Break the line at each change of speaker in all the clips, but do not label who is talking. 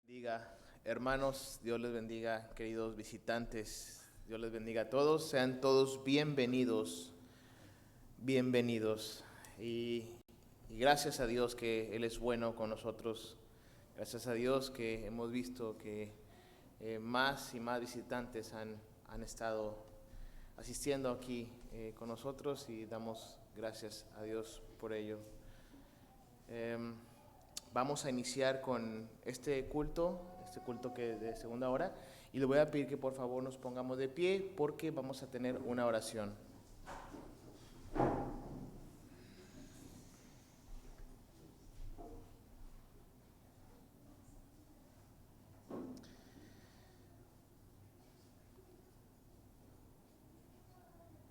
Bendiga, hermanos, Dios les bendiga, queridos visitantes, Dios les bendiga a todos, sean todos bienvenidos y gracias a Dios que Él es bueno con nosotros, gracias a Dios que hemos visto que más y más visitantes han estado asistiendo aquí con nosotros y damos gracias a Dios por ello. Vamos a iniciar con este culto que de segunda hora, y le voy a pedir que por favor nos pongamos de pie porque vamos a tener una oración.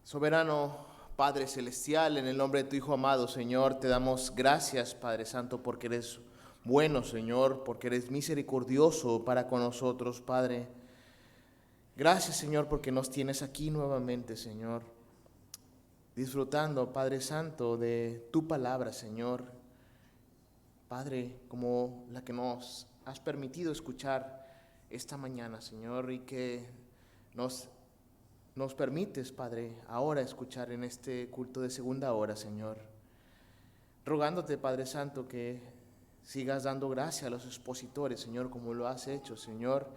Soberano Padre Celestial, en el nombre de tu Hijo amado, Señor, te damos gracias, Padre Santo, porque eres bueno, Señor, porque eres misericordioso para con nosotros, Padre. Gracias, Señor, porque nos tienes aquí nuevamente, Señor, disfrutando, Padre Santo, de tu palabra, Señor. Padre, como la que nos has permitido escuchar esta mañana, Señor, y que nos permites, Padre, ahora escuchar en este culto de segunda hora, Señor. Rogándote, Padre Santo, que sigas dando gracia a los expositores, Señor, como lo has hecho, Señor.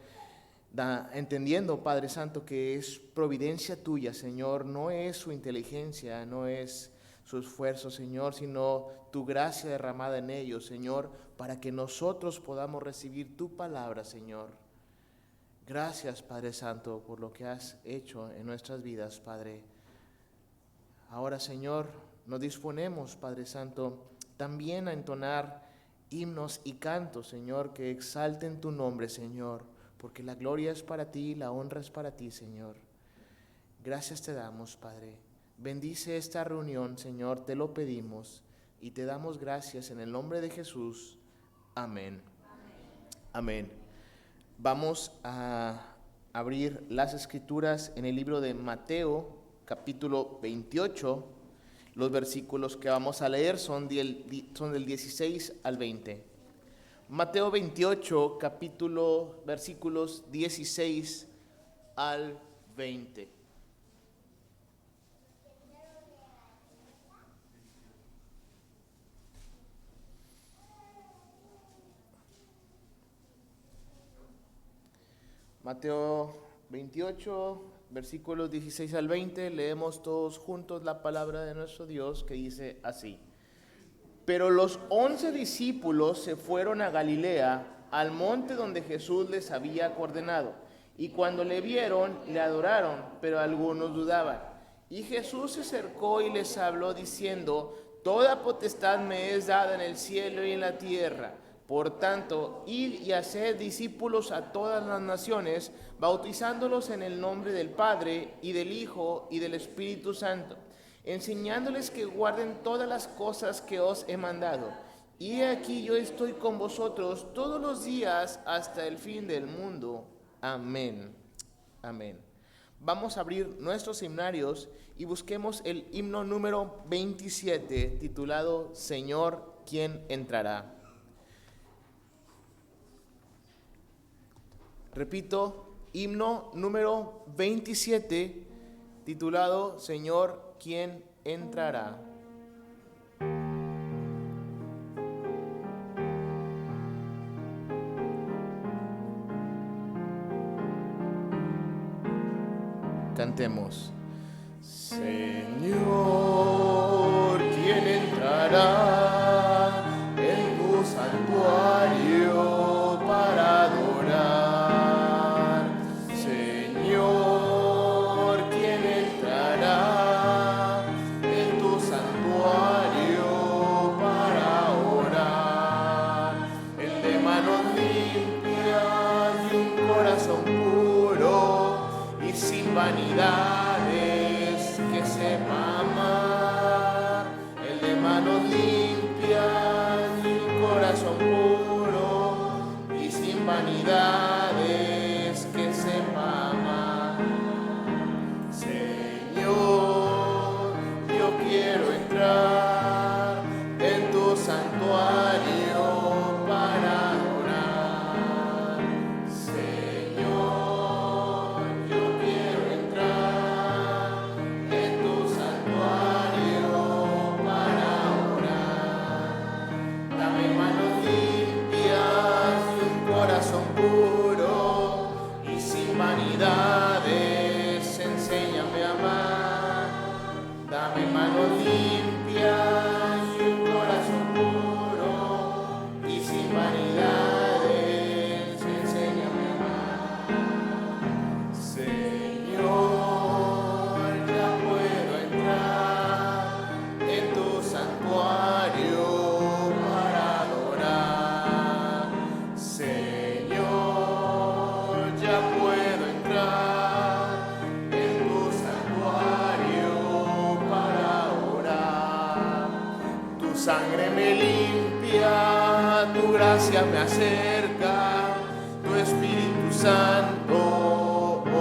Entendiendo, Padre Santo, que es providencia tuya, Señor, no es su inteligencia, no es su esfuerzo, Señor, sino tu gracia derramada en ellos, Señor, para que nosotros podamos recibir tu palabra, Señor. Gracias, Padre Santo, por lo que has hecho en nuestras vidas, Padre. Ahora, Señor, nos disponemos, Padre Santo, también a entonar himnos y cantos, Señor, que exalten tu nombre, Señor, porque la gloria es para ti, la honra es para ti, Señor. Gracias te damos, Padre. Bendice esta reunión, Señor, te lo pedimos y te damos gracias en el nombre de Jesús. Amén. Amén. Vamos a abrir las Escrituras en el libro de Mateo, capítulo 28. Los versículos que vamos a leer son del 16 al 20. Mateo 28, versículos 16 al 20. Mateo 28, versículos 16 al 20, leemos todos juntos la palabra de nuestro Dios, que dice así: Pero los 11 discípulos se fueron a Galilea, al monte donde Jesús les había ordenado, y cuando le vieron, le adoraron, pero algunos dudaban. Y Jesús se acercó y les habló diciendo: Toda potestad me es dada en el cielo y en la tierra. Por tanto, id y haced discípulos a todas las naciones, bautizándolos en el nombre del Padre, y del Hijo, y del Espíritu Santo, enseñándoles que guarden todas las cosas que os he mandado. Y aquí yo estoy con vosotros todos los días hasta el fin del mundo. Amén. Amén. Vamos a abrir nuestros himnarios y busquemos el himno número 27, titulado Señor, ¿quién entrará? Repito, himno número 27, titulado Señor, ¿quién entrará? Cantemos. Señor, ¿quién entrará en tu santuario para adorar? Vanidades, que sepa amar, el de manos limpias y un corazón puro, y sin vanidades, que sepa amar. Señor, yo quiero entrar en tu santuario para adorar. puro y sin vanidades, enséñame a amar. Dame manos limpias y un corazón puro y sin vanidades, enséñame a amar. Señor, ya puedo entrar en tu santuario para adorar. Señor, ya puedo entrar en tu santuario para orar. Tu sangre me limpia, tu gracia me acerca, tu Espíritu Santo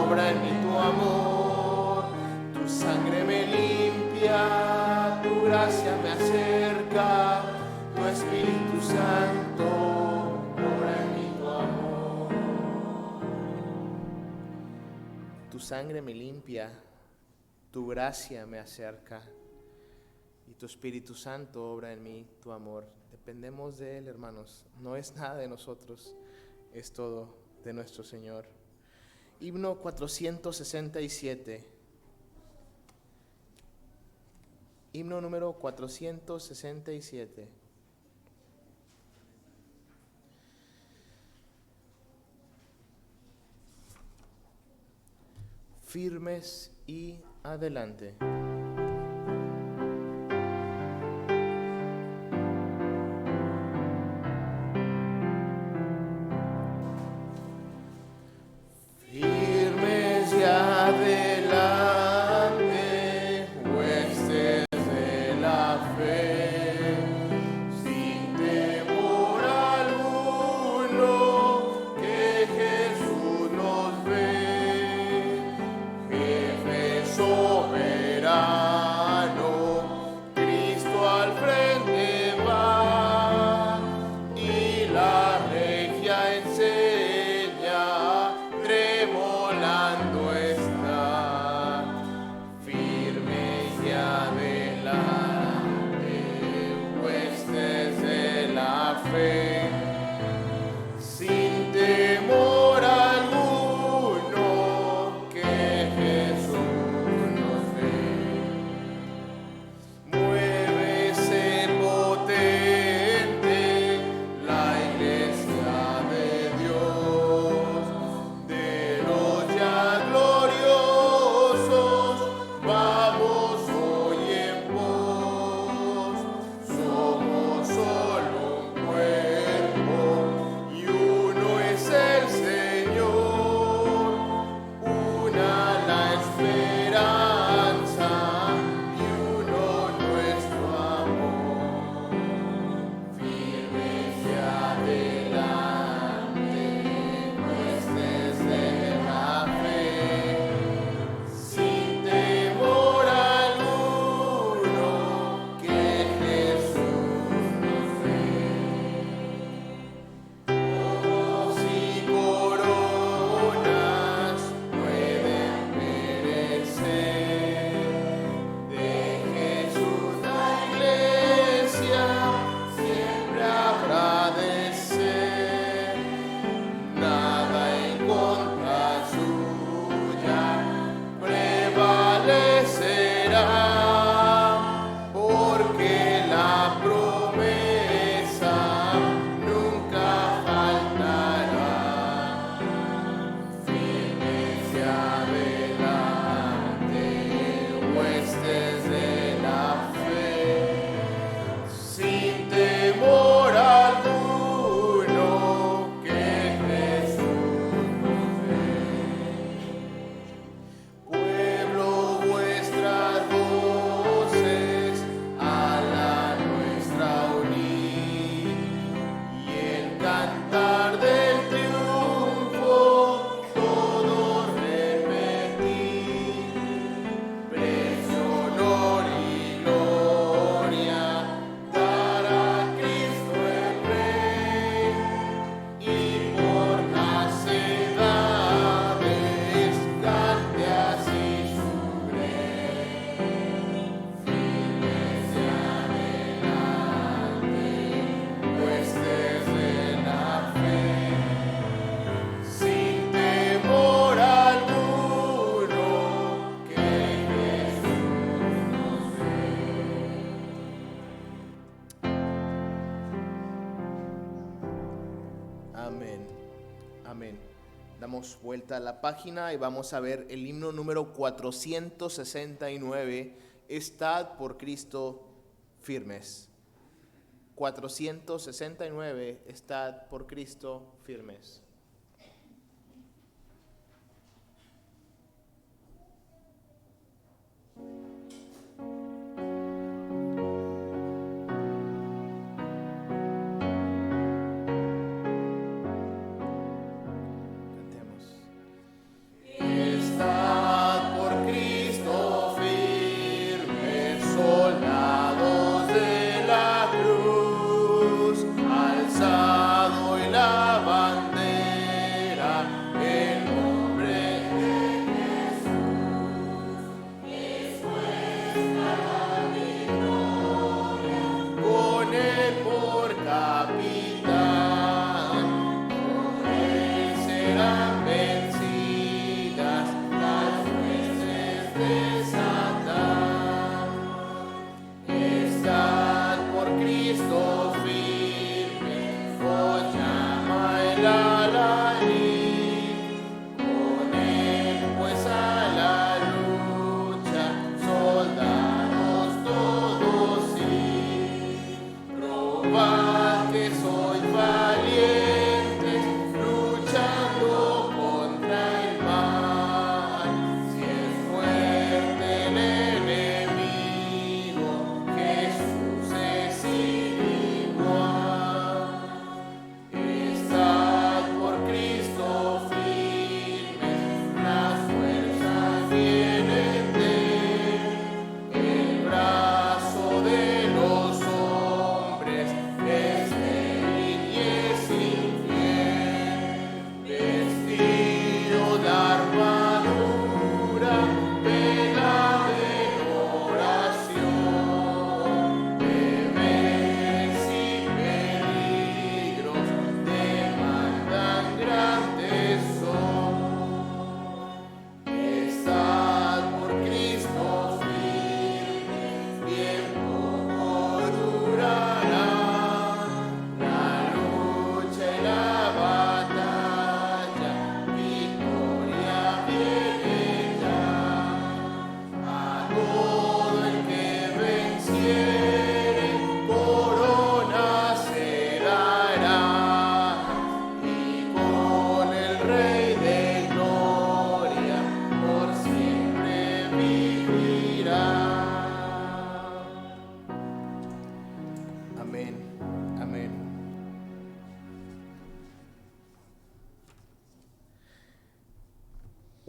obra en mí tu amor. Tu sangre me limpia, tu gracia me acerca, tu Espíritu Santo obra en mí tu amor. Tu sangre me limpia, tu gracia me acerca y tu Espíritu Santo obra en mí tu amor. Dependemos de Él, hermanos. No es nada de nosotros, es todo de nuestro Señor. Himno 467. Himno número 467. Firmes y adelante. Firmes y adelante, huestes de la fe, sin temor alguno, que Jesús nos ve, jefe soberano. Amén. Damos vuelta a la página y vamos a ver el himno número 469, Estad por Cristo firmes. 469, Estad por Cristo firmes.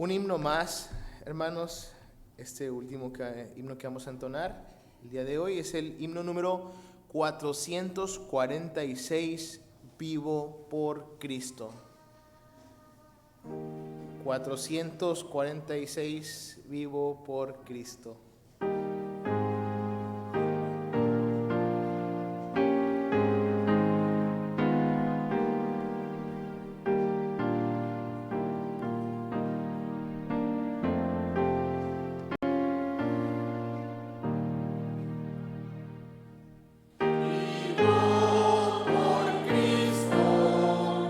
Un himno más, hermanos. Este último himno que vamos a entonar el día de hoy es el himno número 446, Vivo por Cristo. 446, Vivo por Cristo.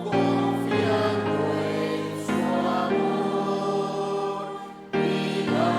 Confiando en su amor, viva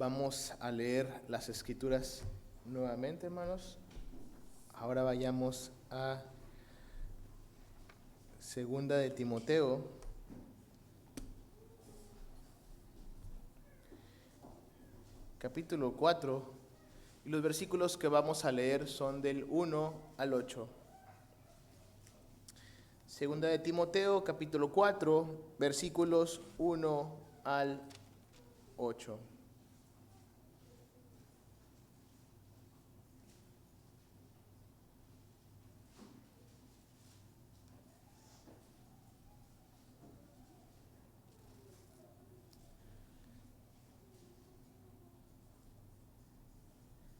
Vamos a leer las Escrituras nuevamente, hermanos. Ahora vayamos a Segunda de Timoteo, capítulo 4, y los versículos que vamos a leer son del 1 al 8. Segunda de Timoteo, capítulo 4, versículos 1 al 8.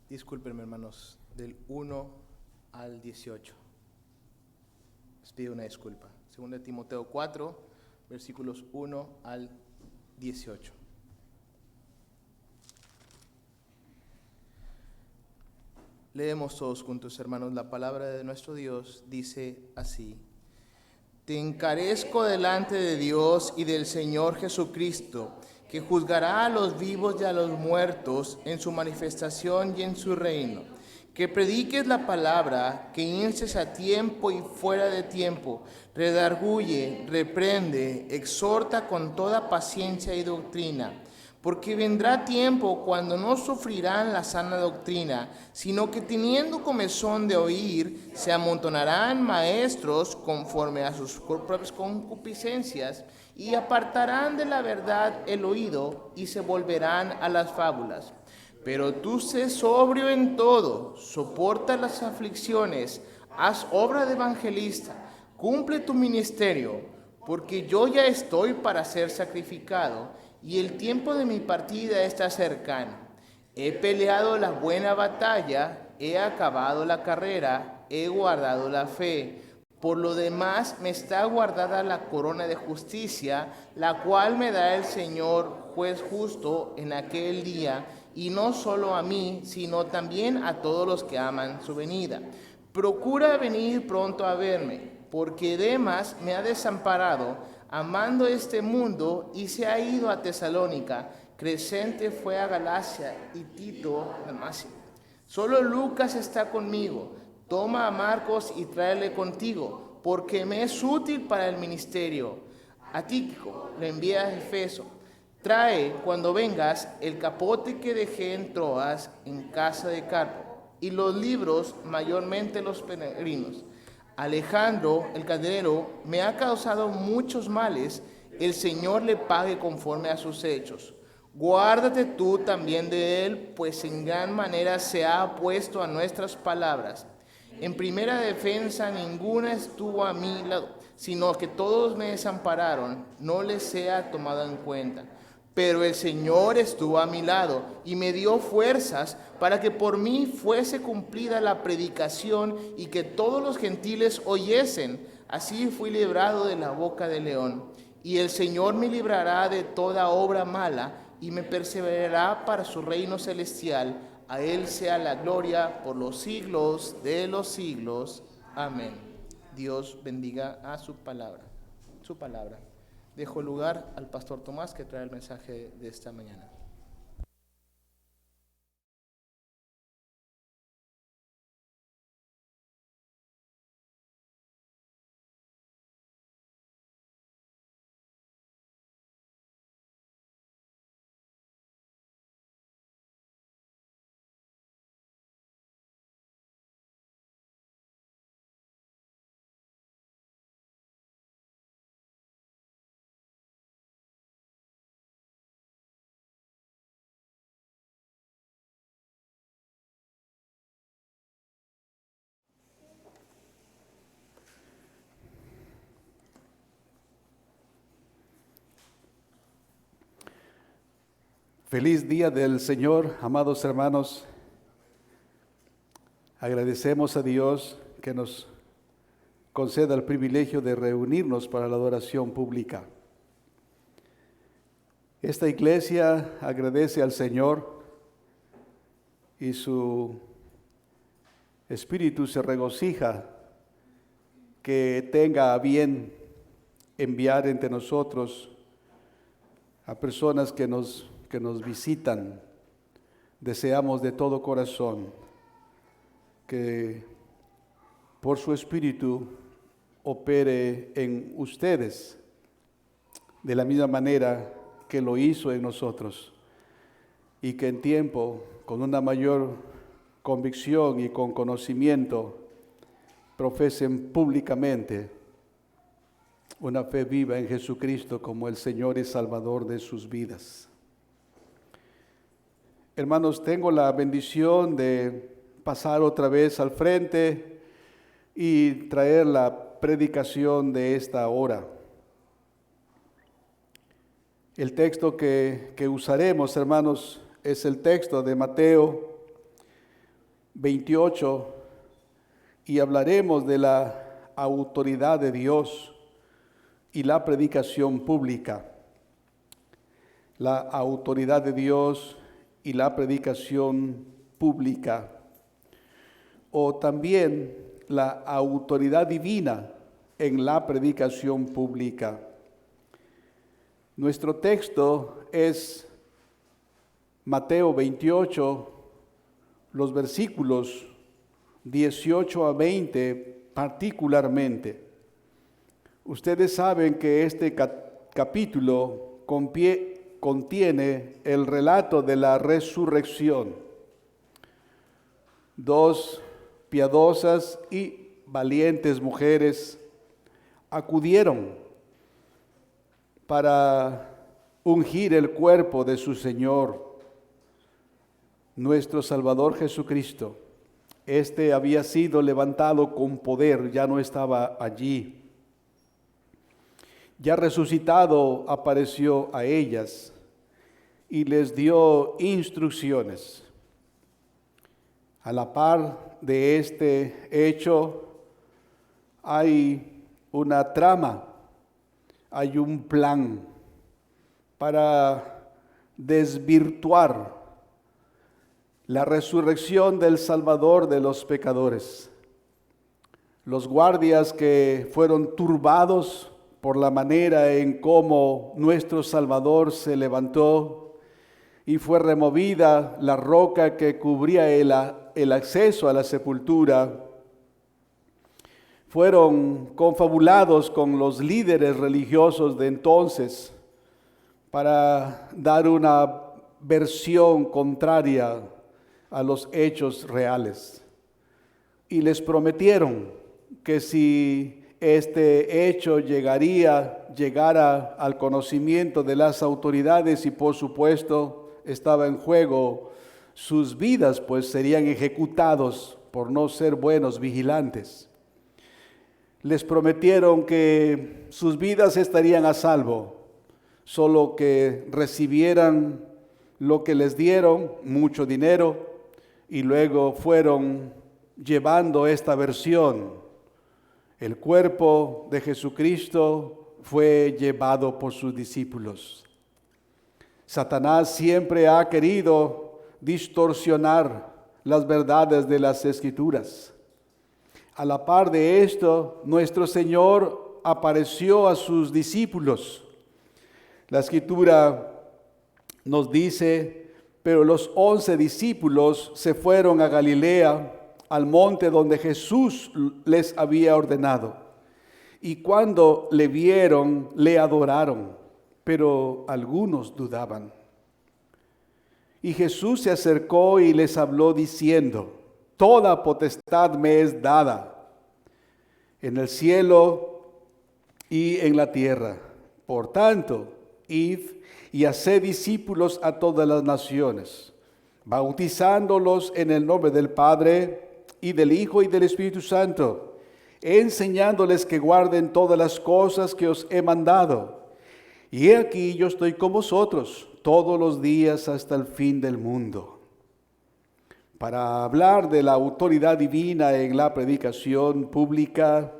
Discúlpenme, hermanos, del 1 al 18. Les pido una disculpa. Segunda de Timoteo 4, versículos 1 al 18. Leemos todos juntos, hermanos. La palabra de nuestro Dios dice así: Te encarezco delante de Dios y del Señor Jesucristo, que juzgará a los vivos y a los muertos en su manifestación y en su reino. Que prediques la palabra, que instes a tiempo y fuera de tiempo, redarguye, reprende, exhorta con toda paciencia y doctrina. Porque vendrá tiempo cuando no sufrirán la sana doctrina, sino que teniendo comezón de oír, se amontonarán maestros conforme a sus propias concupiscencias, y apartarán de la verdad el oído, y se volverán a las fábulas. Pero tú sé sobrio en todo, soporta las aflicciones, haz obra de evangelista, cumple tu ministerio, porque yo ya estoy para ser sacrificado, y el tiempo de mi partida está cercano. He peleado la buena batalla, he acabado la carrera, he guardado la fe. Por lo demás me está guardada la corona de justicia, la cual me da el Señor, juez justo, en aquel día, y no solo a mí, sino también a todos los que aman su venida. Procura venir pronto a verme, porque Demas me ha desamparado, amando este mundo, y se ha ido a Tesalónica. Crescente fue a Galacia y Tito a Dalmacia. Solo Lucas está conmigo. Toma a Marcos y tráele contigo, porque me es útil para el ministerio. A Tíquico le envía a Efeso. Trae, cuando vengas, el capote que dejé en Troas, en casa de Carpo, y los libros, mayormente los peregrinos. Alejandro, el candelero, me ha causado muchos males. El Señor le pague conforme a sus hechos. Guárdate tú también de él, pues en gran manera se ha opuesto a nuestras palabras. En primera defensa ninguna estuvo a mi lado, sino que todos me desampararon, no les sea tomado en cuenta. Pero el Señor estuvo a mi lado y me dio fuerzas para que por mí fuese cumplida la predicación y que todos los gentiles oyesen. Así fui librado de la boca del león. Y el Señor me librará de toda obra mala y me perseverará para su reino celestial. A Él sea la gloria por los siglos de los siglos. Amén. Dios bendiga a su palabra. Su palabra. Dejo lugar al pastor Tomás, que trae el mensaje de esta mañana.
Feliz día del Señor, amados hermanos. Agradecemos a Dios que nos conceda el privilegio de reunirnos para la adoración pública. Esta iglesia agradece al Señor y su espíritu se regocija que tenga a bien enviar entre nosotros a personas que nos visitan deseamos de todo corazón que por su Espíritu opere en ustedes de la misma manera que lo hizo en nosotros, y que en tiempo, con una mayor convicción y con conocimiento, profesen públicamente una fe viva en Jesucristo como el Señor y Salvador de sus vidas. Hermanos, tengo la bendición de pasar otra vez al frente y traer la predicación de esta hora. El texto que usaremos, hermanos, es el texto de Mateo 28, y hablaremos de la autoridad de Dios y la predicación pública. La autoridad de Dios y la predicación pública, o también la autoridad divina en la predicación pública. Nuestro texto es Mateo 28, los versículos 18 a 20 particularmente. Ustedes saben que este capítulo contiene el relato de la resurrección. Dos piadosas y valientes mujeres acudieron para ungir el cuerpo de su Señor, nuestro Salvador Jesucristo. Este había sido levantado con poder, ya no estaba allí. Ya resucitado, apareció a ellas y les dio instrucciones. A la par de este hecho, hay una trama, hay un plan para desvirtuar la resurrección del Salvador de los pecadores. Los guardias que fueron turbados por la manera en cómo nuestro Salvador se levantó y fue removida la roca que cubría el acceso a la sepultura, fueron confabulados con los líderes religiosos de entonces para dar una versión contraria a los hechos reales. Y les prometieron que si este hecho llegara al conocimiento de las autoridades, y por supuesto estaba en juego sus vidas, pues serían ejecutados por no ser buenos vigilantes. Les prometieron que sus vidas estarían a salvo, solo que recibieran lo que les dieron, mucho dinero, y luego fueron llevando esta versión. El cuerpo de Jesucristo fue llevado por sus discípulos. Satanás siempre ha querido distorsionar las verdades de las Escrituras. A la par de esto, nuestro Señor apareció a sus discípulos. La Escritura nos dice: pero los 11 discípulos se fueron a Galilea, al monte donde Jesús les había ordenado. Y cuando le vieron, le adoraron, pero algunos dudaban. Y Jesús se acercó y les habló diciendo: toda potestad me es dada en el cielo y en la tierra. Por tanto, id y haced discípulos a todas las naciones, bautizándolos en el nombre del Padre, y del Hijo y del Espíritu Santo, enseñándoles que guarden todas las cosas que os he mandado. Y he aquí, yo estoy con vosotros todos los días hasta el fin del mundo. Para hablar de la autoridad divina en la predicación pública,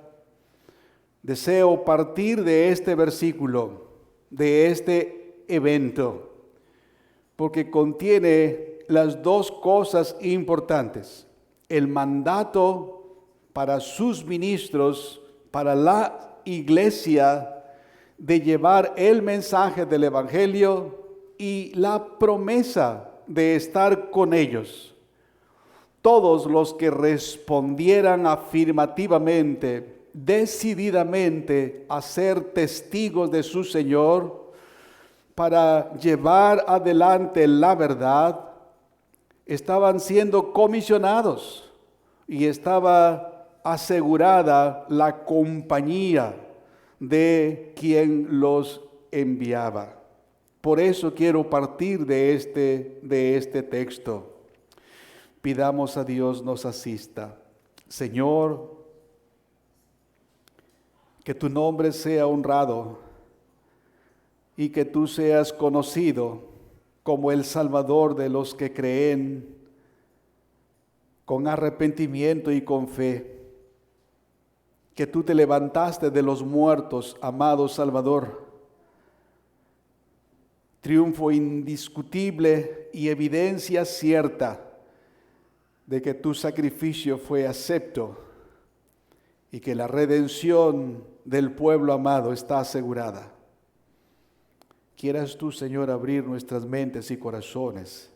deseo partir de este versículo, de este evento, porque contiene las dos cosas importantes: el mandato para sus ministros, para la iglesia, de llevar el mensaje del Evangelio, y la promesa de estar con ellos. Todos los que respondieran afirmativamente, decididamente a ser testigos de su Señor para llevar adelante la verdad, estaban siendo comisionados y estaba asegurada la compañía de quien los enviaba. Por eso quiero partir de este texto. Pidamos a Dios nos asista. Señor, que tu nombre sea honrado y que tú seas conocido como el Salvador de los que creen con arrepentimiento y con fe. Que tú te levantaste de los muertos, amado Salvador. Triunfo indiscutible y evidencia cierta de que tu sacrificio fue acepto y que la redención del pueblo amado está asegurada. Quieras tú, Señor, abrir nuestras mentes y corazones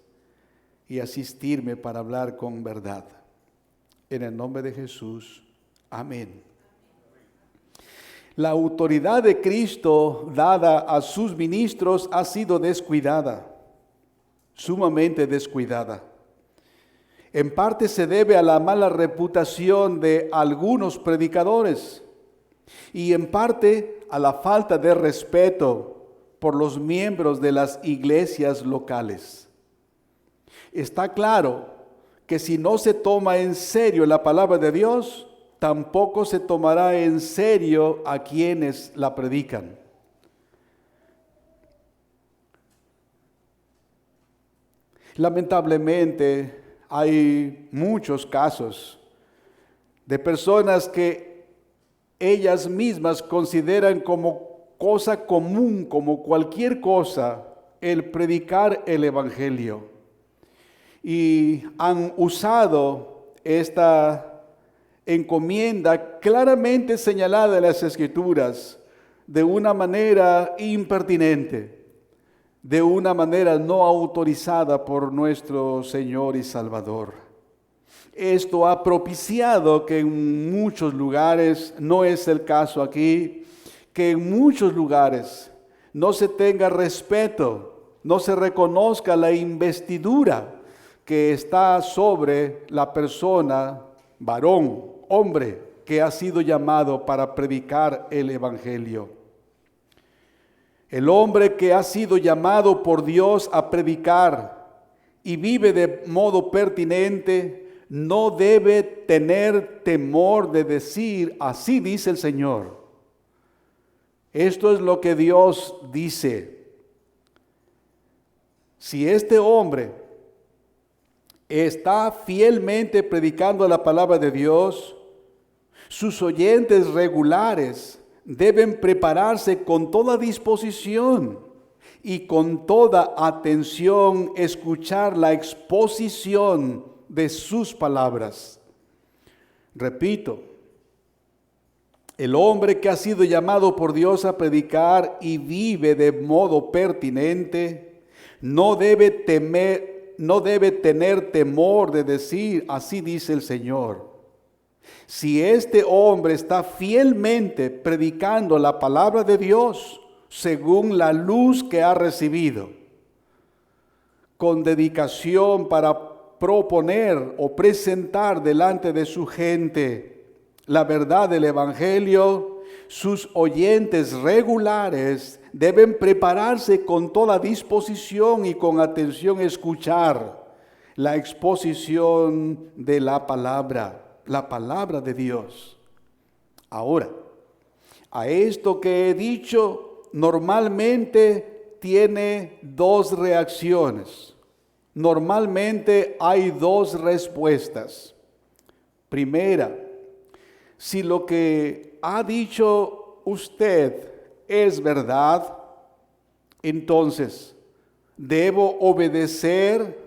y asistirme para hablar con verdad. En el nombre de Jesús, amén. La autoridad de Cristo dada a sus ministros ha sido descuidada, sumamente descuidada. En parte se debe a la mala reputación de algunos predicadores y en parte a la falta de respeto por los miembros de las iglesias locales. Está claro que si no se toma en serio la palabra de Dios, tampoco se tomará en serio a quienes la predican. Lamentablemente, hay muchos casos de personas que ellas mismas consideran como cosa común, como cualquier cosa, el predicar el Evangelio. Y han usado esta encomienda claramente señalada en las Escrituras de una manera impertinente, de una manera no autorizada por nuestro Señor y Salvador. Esto ha propiciado que en muchos lugares, no es el caso aquí, que en muchos lugares no se tenga respeto, no se reconozca la investidura que está sobre la persona, varón, hombre, que ha sido llamado para predicar el Evangelio. El hombre que ha sido llamado por Dios a predicar y vive de modo pertinente, no debe tener temor de decir, así dice el Señor. Esto es lo que Dios dice. Si este hombre está fielmente predicando la palabra de Dios, sus oyentes regulares deben prepararse con toda disposición y con toda atención escuchar la exposición de sus palabras. Repito, el hombre que ha sido llamado por Dios a predicar y vive de modo pertinente, no debe tener temor de decir, así dice el Señor. Si este hombre está fielmente predicando la palabra de Dios según la luz que ha recibido, con dedicación para proponer o presentar delante de su gente la verdad del Evangelio, sus oyentes regulares deben prepararse con toda disposición y con atención a escuchar la exposición de la palabra de Dios. Ahora, a esto que he dicho, normalmente tiene dos reacciones. Normalmente hay dos respuestas. Primera, si lo que ha dicho usted es verdad, entonces debo obedecer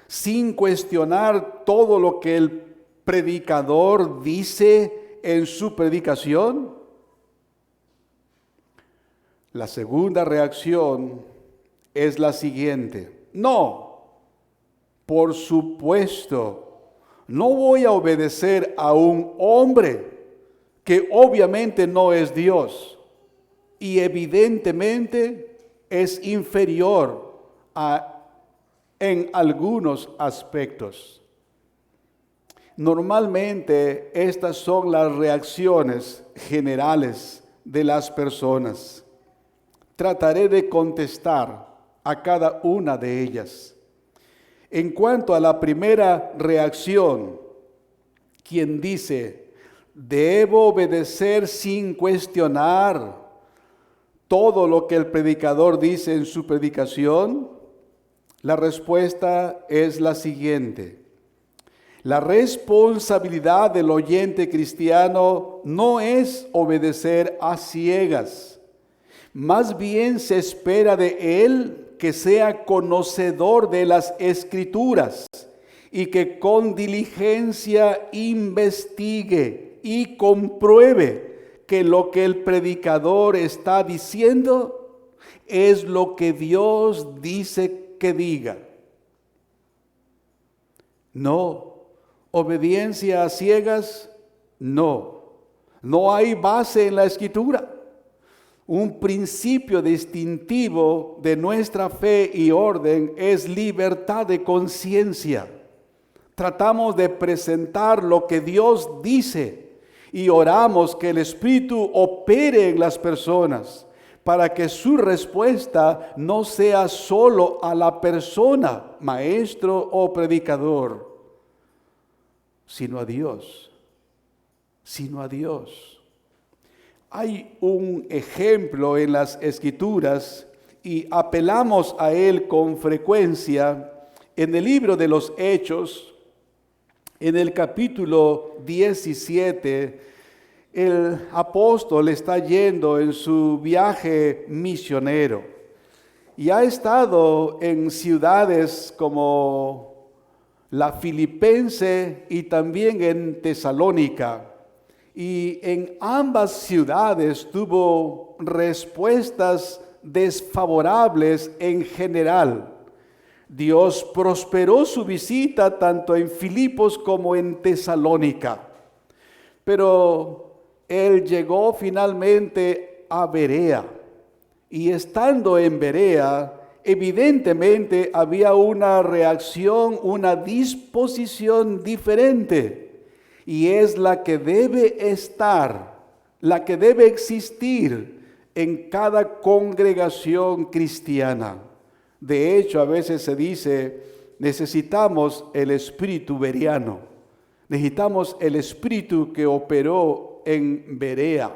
sin cuestionar todo lo que el predicador dice en su predicación. La segunda reacción es la siguiente: no, por supuesto, no voy a obedecer a un hombre que obviamente no es Dios y evidentemente es inferior en algunos aspectos. Normalmente estas son las reacciones generales de las personas. Trataré de contestar a cada una de ellas. En cuanto a la primera reacción, quien dice, debo obedecer sin cuestionar todo lo que el predicador dice en su predicación, la respuesta es la siguiente. La responsabilidad del oyente cristiano no es obedecer a ciegas. Más bien se espera de él que sea conocedor de las Escrituras y que con diligencia investigue y compruebe que lo que el predicador está diciendo es lo que Dios dice que diga. No, obediencia a ciegas, no. No hay base en la Escritura. Un principio distintivo de nuestra fe y orden es libertad de conciencia. Tratamos de presentar lo que Dios dice y oramos que el Espíritu opere en las personas para que su respuesta no sea solo a la persona, maestro o predicador, sino a Dios, sino a Dios. Hay un ejemplo en las Escrituras y apelamos a él con frecuencia en el libro de los Hechos, en el capítulo 17, el apóstol está yendo en su viaje misionero y ha estado en ciudades como la Filipense y también en Tesalónica. Y en ambas ciudades tuvo respuestas desfavorables en general. Dios prosperó su visita tanto en Filipos como en Tesalónica. Pero él llegó finalmente a Berea. Y estando en Berea, evidentemente había una reacción, una disposición diferente. Y es la que debe estar, la que debe existir en cada congregación cristiana. De hecho, a veces se dice, necesitamos el espíritu bereano, necesitamos el espíritu que operó en Berea.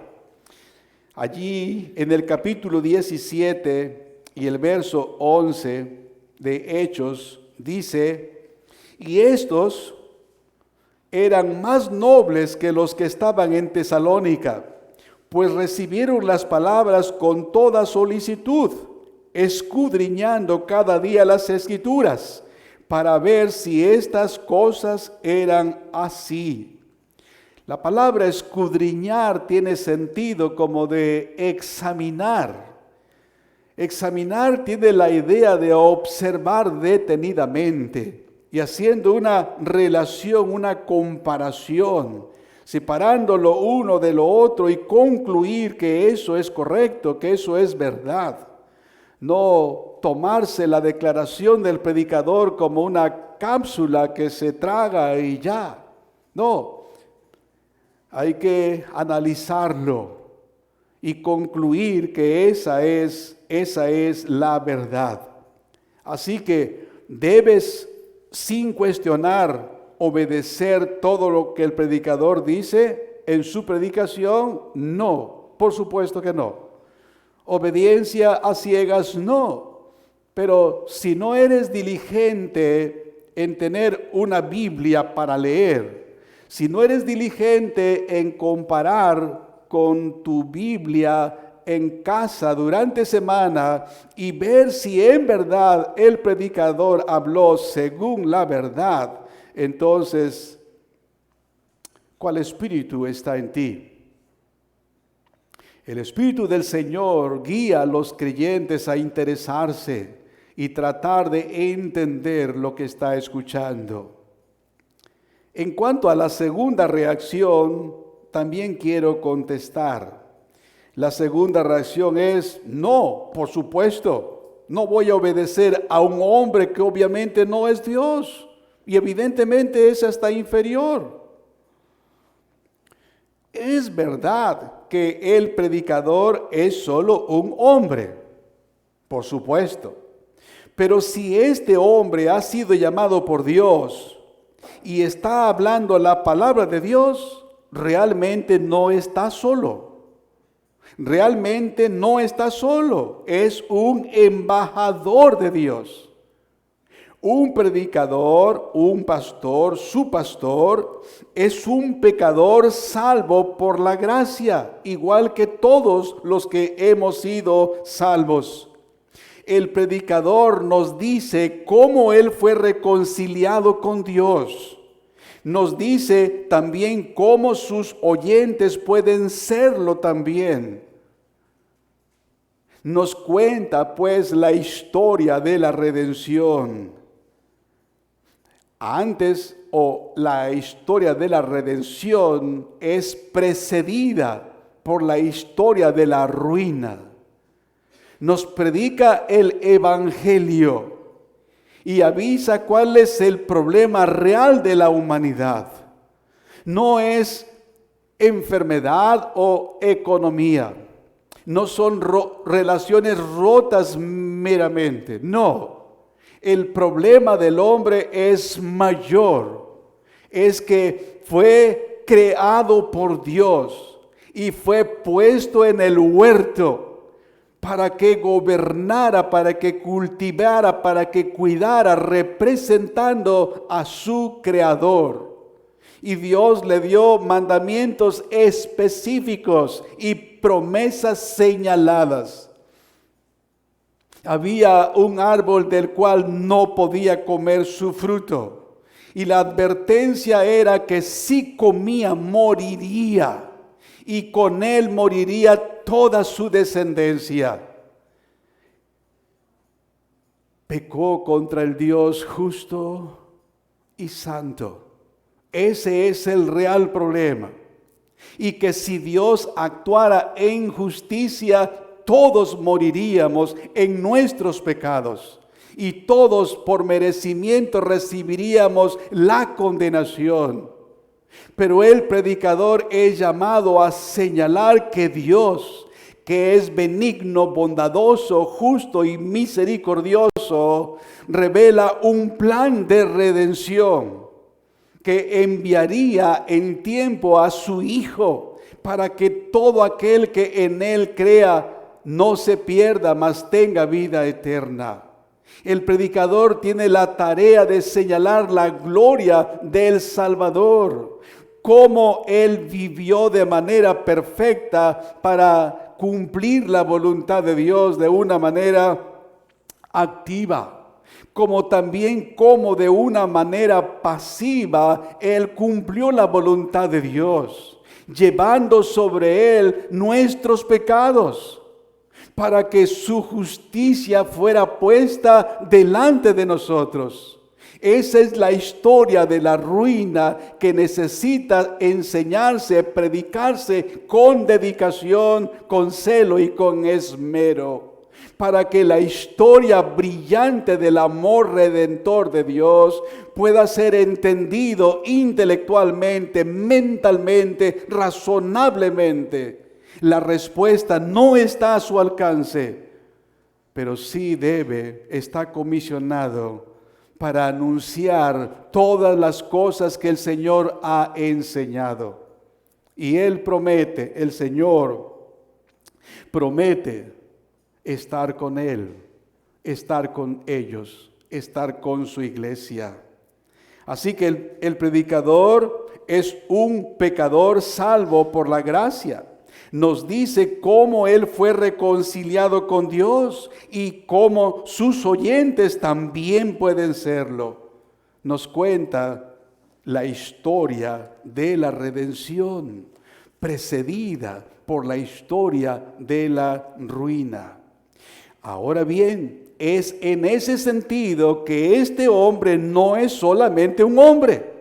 Allí, en el capítulo 17 y el verso 11 de Hechos, dice, y estos eran más nobles que los que estaban en Tesalónica, pues recibieron las palabras con toda solicitud, escudriñando cada día las Escrituras, para ver si estas cosas eran así. La palabra escudriñar tiene sentido como de examinar. Examinar tiene la idea de observar detenidamente y haciendo una relación, una comparación, separando lo uno de lo otro y concluir que eso es correcto, que eso es verdad. No tomarse la declaración del predicador como una cápsula que se traga y ya. No, hay que analizarlo y concluir que esa es la verdad. Así que debes, sin cuestionar, obedecer todo lo que el predicador dice en su predicación. No, por supuesto que no. Obediencia a ciegas, no. Pero si no eres diligente en tener una Biblia para leer, si no eres diligente en comparar con tu Biblia en casa durante semana y ver si en verdad el predicador habló según la verdad, entonces, ¿cuál espíritu está en ti? El Espíritu del Señor guía a los creyentes a interesarse y tratar de entender lo que está escuchando. En cuanto a la segunda reacción, también quiero contestar. La segunda reacción es: no, por supuesto, no voy a obedecer a un hombre que obviamente no es Dios y evidentemente es hasta inferior. Es verdad que el predicador es solo un hombre, por supuesto. Pero si este hombre ha sido llamado por Dios y está hablando la palabra de Dios, realmente no está solo. Realmente no está solo. Es un embajador de Dios. Un predicador, un pastor, su pastor, es un pecador salvo por la gracia, igual que todos los que hemos sido salvos. El predicador nos dice cómo él fue reconciliado con Dios. Nos dice también cómo sus oyentes pueden serlo también. Nos cuenta pues la historia de la redención. Antes, la historia de la redención es precedida por la historia de la ruina. Nos predica el Evangelio y avisa cuál es el problema real de la humanidad. No es enfermedad o economía. No son relaciones rotas meramente. No. El problema del hombre es mayor. Es que fue creado por Dios y fue puesto en el huerto para que gobernara, para que cultivara, para que cuidara, representando a su Creador. Y Dios le dio mandamientos específicos y promesas señaladas. Había un árbol del cual no podía comer su fruto. Y la advertencia era que si comía, moriría. Y con él moriría toda su descendencia. Pecó contra el Dios justo y santo. Ese es el real problema. Y que si Dios actuara en justicia, todos moriríamos en nuestros pecados. Y todos por merecimiento recibiríamos la condenación. Pero el predicador es llamado a señalar que Dios, que es benigno, bondadoso, justo y misericordioso, revela un plan de redención que enviaría en tiempo a su Hijo para que todo aquel que en él crea no se pierda, mas tenga vida eterna. El predicador tiene la tarea de señalar la gloria del Salvador, cómo Él vivió de manera perfecta para cumplir la voluntad de Dios de una manera activa, como también como de una manera pasiva Él cumplió la voluntad de Dios, llevando sobre Él nuestros pecados, para que su justicia fuera puesta delante de nosotros. Esa es la historia de la ruina que necesita enseñarse, predicarse con dedicación, con celo y con esmero, para que la historia brillante del amor redentor de Dios pueda ser entendido intelectualmente, mentalmente, razonablemente. La respuesta no está a su alcance, pero sí está comisionado para anunciar todas las cosas que el Señor ha enseñado. Y Él promete, el Señor promete estar con Él, estar con ellos, estar con su iglesia. Así que el predicador es un pecador salvo por la gracia. Nos dice cómo Él fue reconciliado con Dios y cómo sus oyentes también pueden serlo. Nos cuenta la historia de la redención, precedida por la historia de la ruina. Ahora bien, es en ese sentido que este hombre no es solamente un hombre.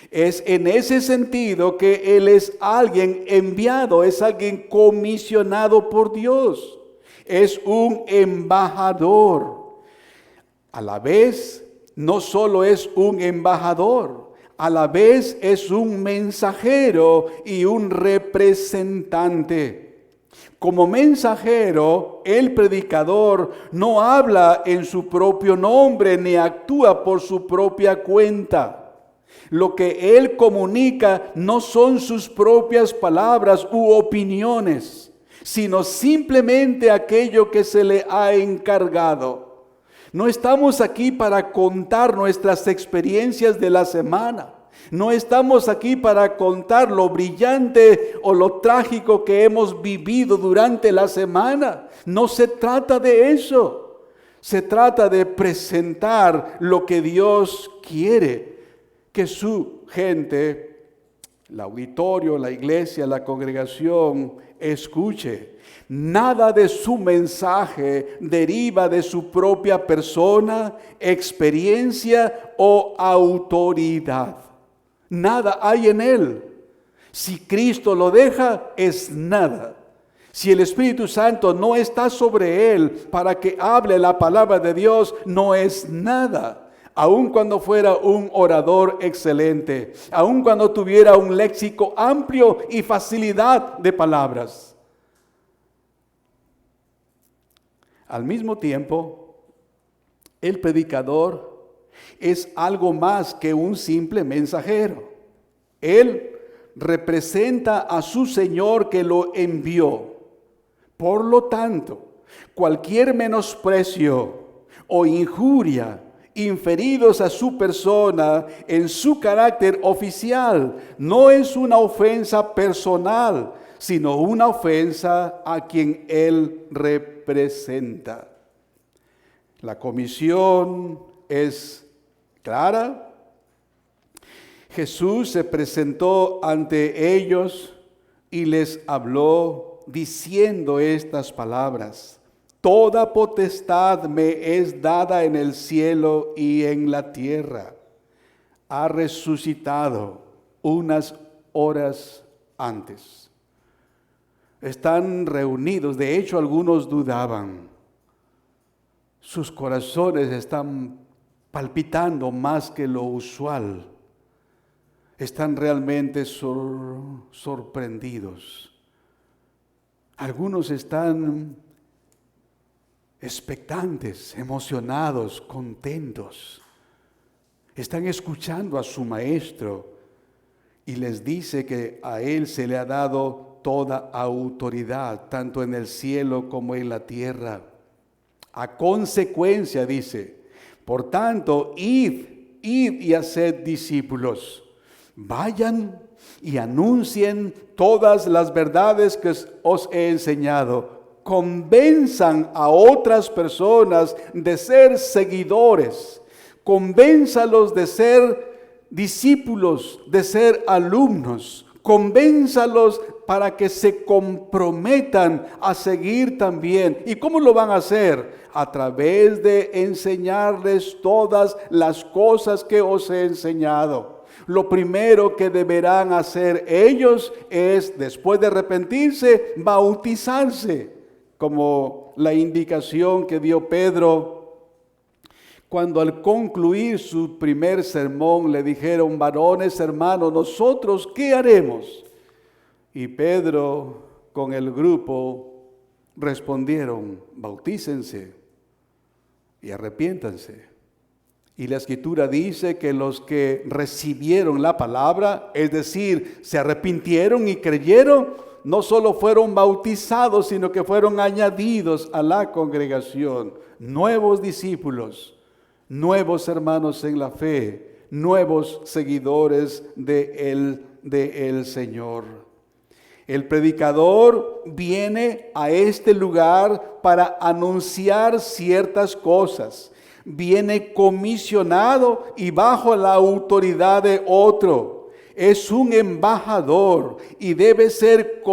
Es en ese sentido que él es alguien enviado, es alguien comisionado por Dios. Es un embajador. A la vez, no solo es un embajador, a la vez es un mensajero y un representante. Como mensajero, el predicador no habla en su propio nombre ni actúa por su propia cuenta. Lo que él comunica no son sus propias palabras u opiniones, sino simplemente aquello que se le ha encargado. No estamos aquí para contar nuestras experiencias de la semana. No estamos aquí para contar lo brillante o lo trágico que hemos vivido durante la semana. No se trata de eso. Se trata de presentar lo que Dios quiere que su gente, el auditorio, la iglesia, la congregación, escuche. Nada de su mensaje deriva de su propia persona, experiencia o autoridad. Nada hay en él. Si Cristo lo deja, es nada. Si el Espíritu Santo no está sobre él para que hable la palabra de Dios, no es nada. Aun cuando fuera un orador excelente, aun cuando tuviera un léxico amplio y facilidad de palabras. Al mismo tiempo, el predicador es algo más que un simple mensajero. Él representa a su Señor que lo envió. Por lo tanto, cualquier menosprecio o injuria inferidos a su persona en su carácter oficial no es una ofensa personal, sino una ofensa a quien él representa. La comisión es clara. Jesús se presentó ante ellos y les habló diciendo estas palabras: Toda potestad me es dada en el cielo y en la tierra. Ha resucitado unas horas antes. Están reunidos, de hecho algunos dudaban. Sus corazones están palpitando más que lo usual. Están realmente sorprendidos. Algunos están expectantes, emocionados, contentos. Están escuchando a su maestro y les dice que a él se le ha dado toda autoridad, tanto en el cielo como en la tierra. A consecuencia, dice, por tanto, id y haced discípulos. Vayan y anuncien todas las verdades que os he enseñado. Convenzan a otras personas de ser seguidores. Convénzalos de ser discípulos, de ser alumnos. Convénzalos para que se comprometan a seguir también. ¿Y cómo lo van a hacer? A través de enseñarles todas las cosas que os he enseñado. Lo primero que deberán hacer ellos es, después de arrepentirse, bautizarse, como la indicación que dio Pedro cuando al concluir su primer sermón le dijeron: varones hermanos, ¿nosotros qué haremos? Y Pedro con el grupo respondieron: bautícense y arrepiéntanse. Y la Escritura dice que los que recibieron la palabra, es decir, se arrepintieron y creyeron, no solo fueron bautizados, sino que fueron añadidos a la congregación. Nuevos discípulos, nuevos hermanos en la fe, nuevos seguidores de el Señor. El predicador viene a este lugar para anunciar ciertas cosas. Viene comisionado y bajo la autoridad de otro. Es un embajador y debe ser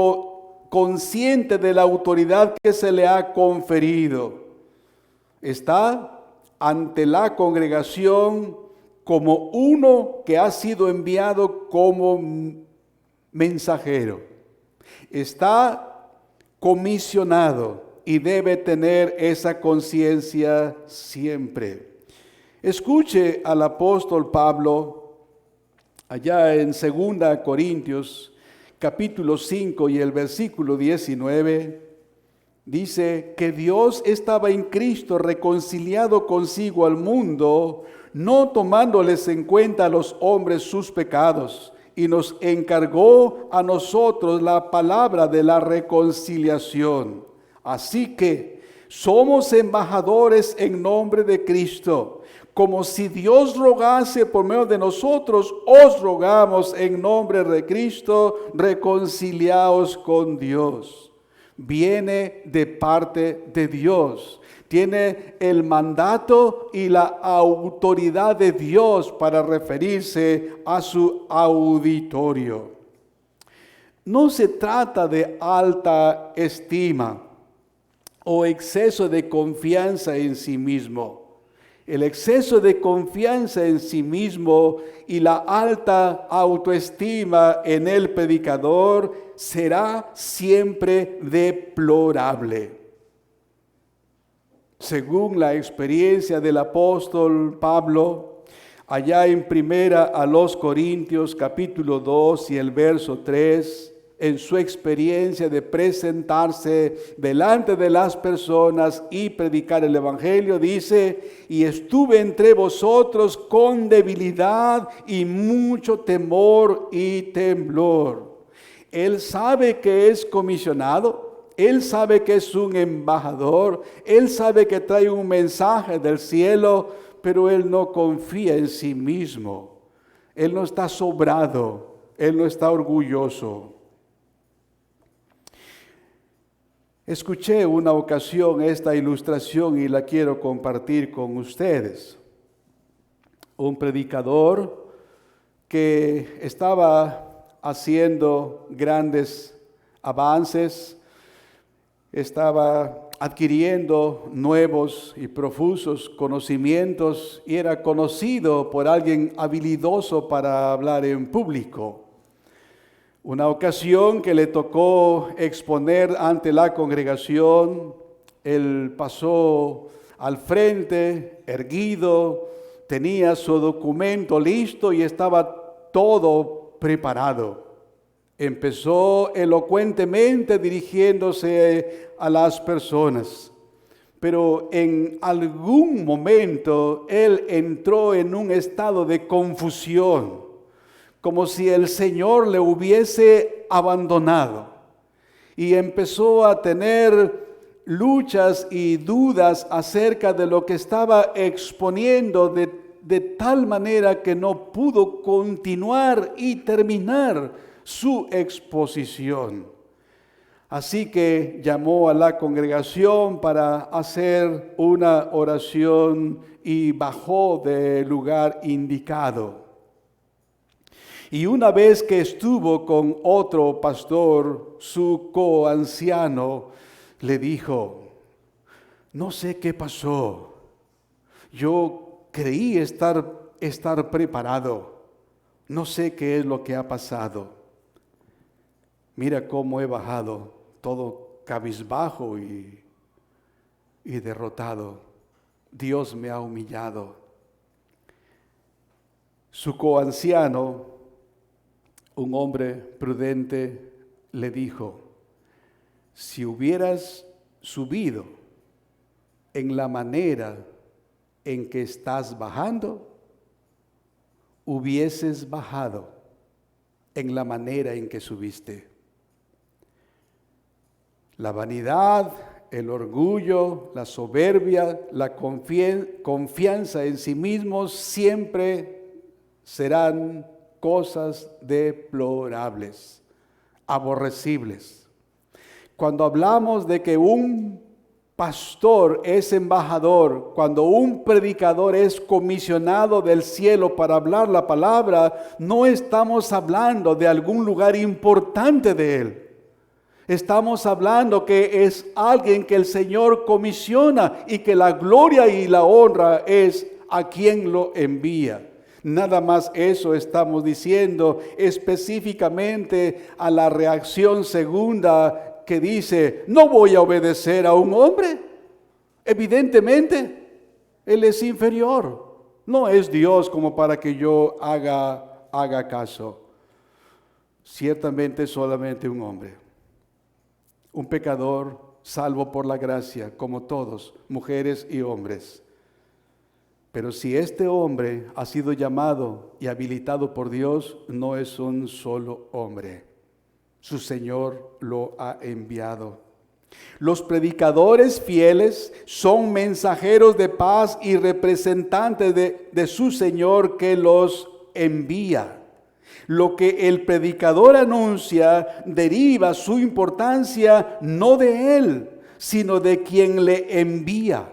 consciente de la autoridad que se le ha conferido. está ante la congregación como uno que ha sido enviado como mensajero. Está comisionado y debe tener esa conciencia siempre. Escuche al apóstol Pablo allá en 2 Corintios capítulo 5 y el versículo 19. Dice que Dios estaba en Cristo reconciliado consigo al mundo, no tomándoles en cuenta a los hombres sus pecados, y nos encargó a nosotros la palabra de la reconciliación. Así que somos embajadores en nombre de Cristo, como si Dios rogase por medio de nosotros, os rogamos en nombre de Cristo, reconciliaos con Dios. Viene de parte de Dios. Tiene el mandato y la autoridad de Dios para referirse a su auditorio. No se trata de alta estima o exceso de confianza en sí mismo. El exceso de confianza en sí mismo y la alta autoestima en el predicador será siempre deplorable. Según la experiencia del apóstol Pablo, allá en 1 Corintios capítulo 2 y el verso 3, en su experiencia de presentarse delante de las personas y predicar el evangelio, dice: y estuve entre vosotros con debilidad y mucho temor y temblor. Él sabe que es comisionado. Él sabe que es un embajador, Él sabe que trae un mensaje del cielo, pero Él no confía en sí mismo. Él no está sobrado, Él no está orgulloso. Escuché una ocasión esta ilustración y la quiero compartir con ustedes. Un predicador que estaba haciendo grandes avances, estaba adquiriendo nuevos y profusos conocimientos y era conocido por alguien habilidoso para hablar en público. Una ocasión que le tocó exponer ante la congregación, él pasó al frente, erguido, tenía su documento listo y estaba todo preparado. Empezó elocuentemente dirigiéndose a las personas, pero en algún momento él entró en un estado de confusión, como si el Señor le hubiese abandonado, y empezó a tener luchas y dudas acerca de lo que estaba exponiendo de tal manera que no pudo continuar y terminar su exposición. Así que llamó a la congregación para hacer una oración y bajó del lugar indicado. Y una vez que estuvo con otro pastor, su coanciano le dijo: no sé qué pasó, yo creí estar preparado, no sé qué es lo que ha pasado. Mira cómo he bajado, todo cabizbajo y derrotado. Dios me ha humillado. Su coanciano, un hombre prudente, le dijo: si hubieras subido en la manera en que estás bajando, hubieses bajado en la manera en que subiste. La vanidad, el orgullo, la soberbia, la confianza en sí mismos siempre serán cosas deplorables, aborrecibles. Cuando hablamos de que un pastor es embajador, cuando un predicador es comisionado del cielo para hablar la palabra, no estamos hablando de algún lugar importante de él. Estamos hablando que es alguien que el Señor comisiona y que la gloria y la honra es a quien lo envía. Nada más eso estamos diciendo específicamente a la reacción segunda que dice, no voy a obedecer a un hombre. Evidentemente, él es inferior. No es Dios como para que yo haga caso. Ciertamente solamente un hombre. Un pecador salvo por la gracia, como todos, mujeres y hombres. Pero si este hombre ha sido llamado y habilitado por Dios, no es un solo hombre. Su Señor lo ha enviado. Los predicadores fieles son mensajeros de paz y representantes de su Señor que los envía. Lo que el predicador anuncia deriva su importancia no de él, sino de quien le envía.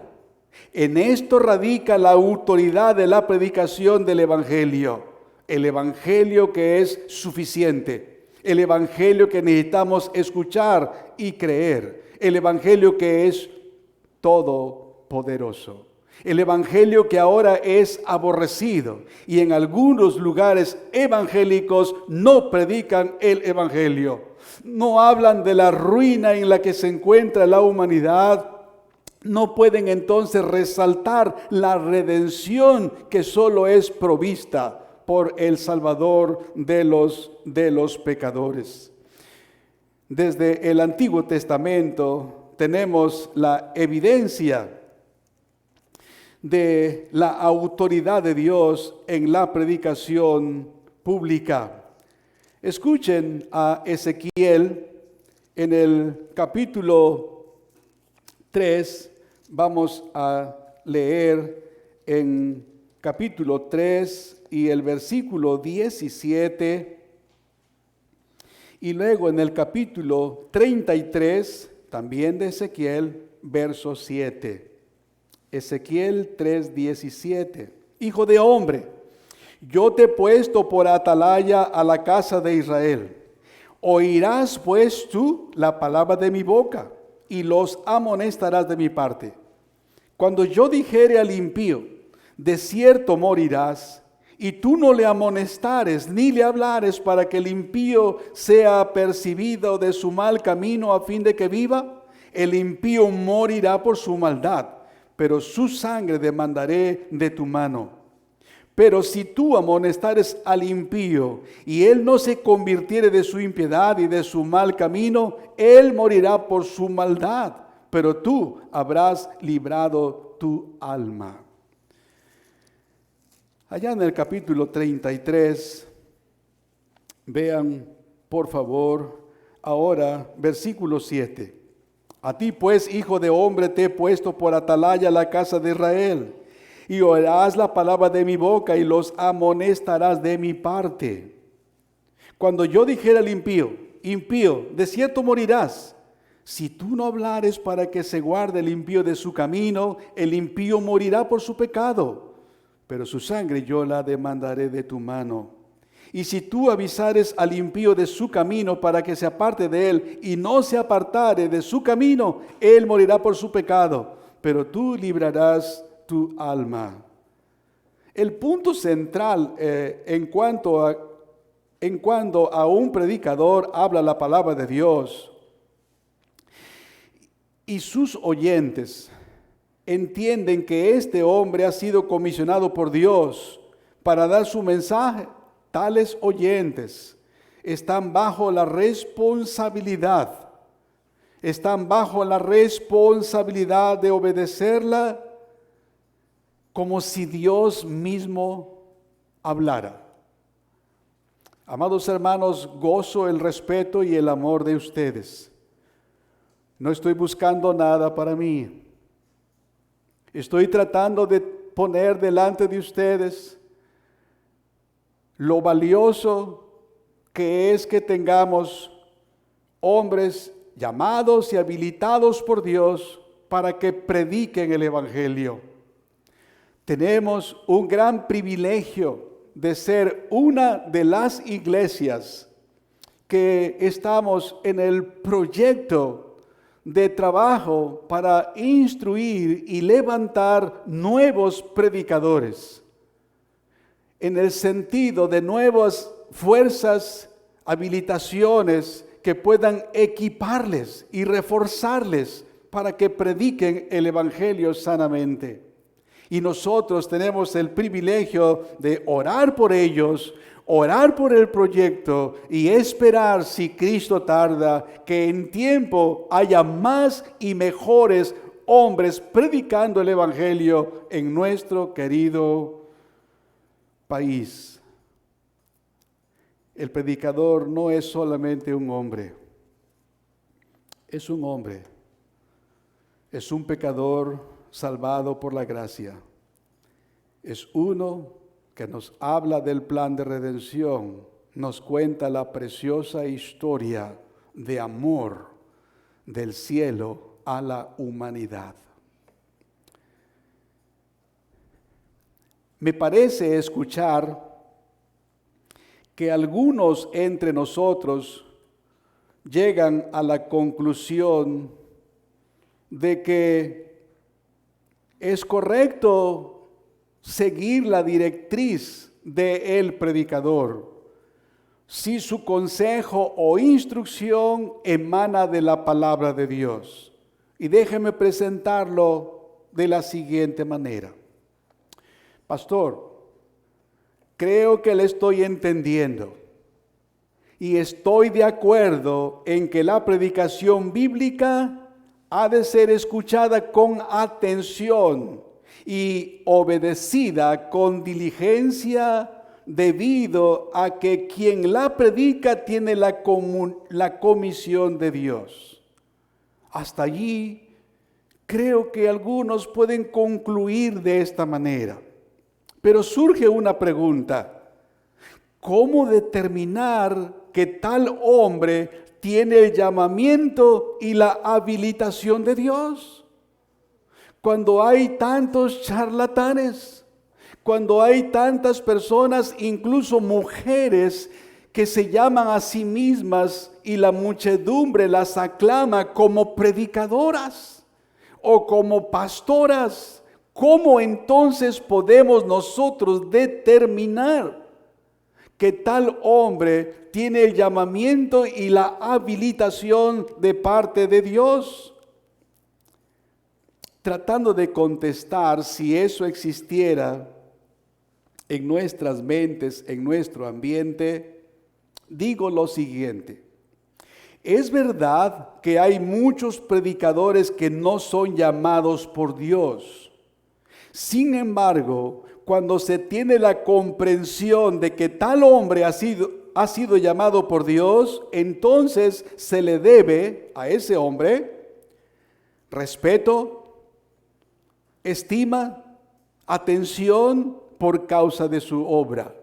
En esto radica la autoridad de la predicación del Evangelio. El Evangelio que es suficiente. El Evangelio que necesitamos escuchar y creer. El Evangelio que es todopoderoso. El Evangelio que ahora es aborrecido, y en algunos lugares evangélicos no predican el Evangelio. No hablan de la ruina en la que se encuentra la humanidad. No pueden entonces resaltar la redención que solo es provista por el Salvador de los pecadores. Desde el Antiguo Testamento tenemos la evidencia de la autoridad de Dios en la predicación pública. Escuchen a Ezequiel en el capítulo 3, vamos a leer en capítulo 3 y el versículo 17, y luego en el capítulo 33, también de Ezequiel, verso 7. Ezequiel 3:17. Hijo de hombre, yo te he puesto por atalaya a la casa de Israel. Oirás pues tú la palabra de mi boca y los amonestarás de mi parte. Cuando yo dijere al impío, de cierto morirás, y tú no le amonestares ni le hablares para que el impío sea apercibido de su mal camino a fin de que viva, el impío morirá por su maldad, pero su sangre demandaré de tu mano. Pero si tú amonestares al impío y él no se convirtiere de su impiedad y de su mal camino, él morirá por su maldad, pero tú habrás librado tu alma. Allá en el capítulo 33, vean por favor ahora versículo 7. A ti pues, hijo de hombre, te he puesto por atalaya a la casa de Israel, y oirás la palabra de mi boca y los amonestarás de mi parte. Cuando yo dijera al impío, impío, de cierto morirás, si tú no hablares para que se guarde el impío de su camino, el impío morirá por su pecado, pero su sangre yo la demandaré de tu mano. Y si tú avisares al impío de su camino para que se aparte de él y no se apartare de su camino, él morirá por su pecado, pero tú librarás tu alma. El punto central en cuanto a un predicador habla la palabra de Dios y sus oyentes entienden que este hombre ha sido comisionado por Dios para dar su mensaje, tales oyentes están bajo la responsabilidad de obedecerla como si Dios mismo hablara. Amados hermanos, gozo el respeto y el amor de ustedes. No estoy buscando nada para mí. Estoy tratando de poner delante de ustedes lo valioso que es que tengamos hombres llamados y habilitados por Dios para que prediquen el Evangelio. Tenemos un gran privilegio de ser una de las iglesias que estamos en el proyecto de trabajo para instruir y levantar nuevos predicadores, en el sentido de nuevas fuerzas, habilitaciones que puedan equiparles y reforzarles para que prediquen el Evangelio sanamente. Y nosotros tenemos el privilegio de orar por ellos, orar por el proyecto y esperar, si Cristo tarda, que en tiempo haya más y mejores hombres predicando el Evangelio en nuestro querido país. El predicador no es solamente un hombre, es un hombre, es un pecador salvado por la gracia, es uno que nos habla del plan de redención, nos cuenta la preciosa historia de amor del cielo a la humanidad. Me parece escuchar que algunos entre nosotros llegan a la conclusión de que es correcto seguir la directriz del predicador si su consejo o instrucción emana de la palabra de Dios. Y déjeme presentarlo de la siguiente manera. Pastor, creo que le estoy entendiendo y estoy de acuerdo en que la predicación bíblica ha de ser escuchada con atención y obedecida con diligencia, debido a que quien la predica tiene la comisión de Dios. Hasta allí creo que algunos pueden concluir de esta manera. Pero surge una pregunta: ¿cómo determinar que tal hombre tiene el llamamiento y la habilitación de Dios? Cuando hay tantos charlatanes, cuando hay tantas personas, incluso mujeres, que se llaman a sí mismas y la muchedumbre las aclama como predicadoras o como pastoras, ¿cómo entonces podemos nosotros determinar que tal hombre tiene el llamamiento y la habilitación de parte de Dios? Tratando de contestar si eso existiera en nuestras mentes, en nuestro ambiente, digo lo siguiente: es verdad que hay muchos predicadores que no son llamados por Dios. Sin embargo, cuando se tiene la comprensión de que tal hombre ha sido llamado por Dios, entonces se le debe a ese hombre respeto, estima, atención por causa de su obra.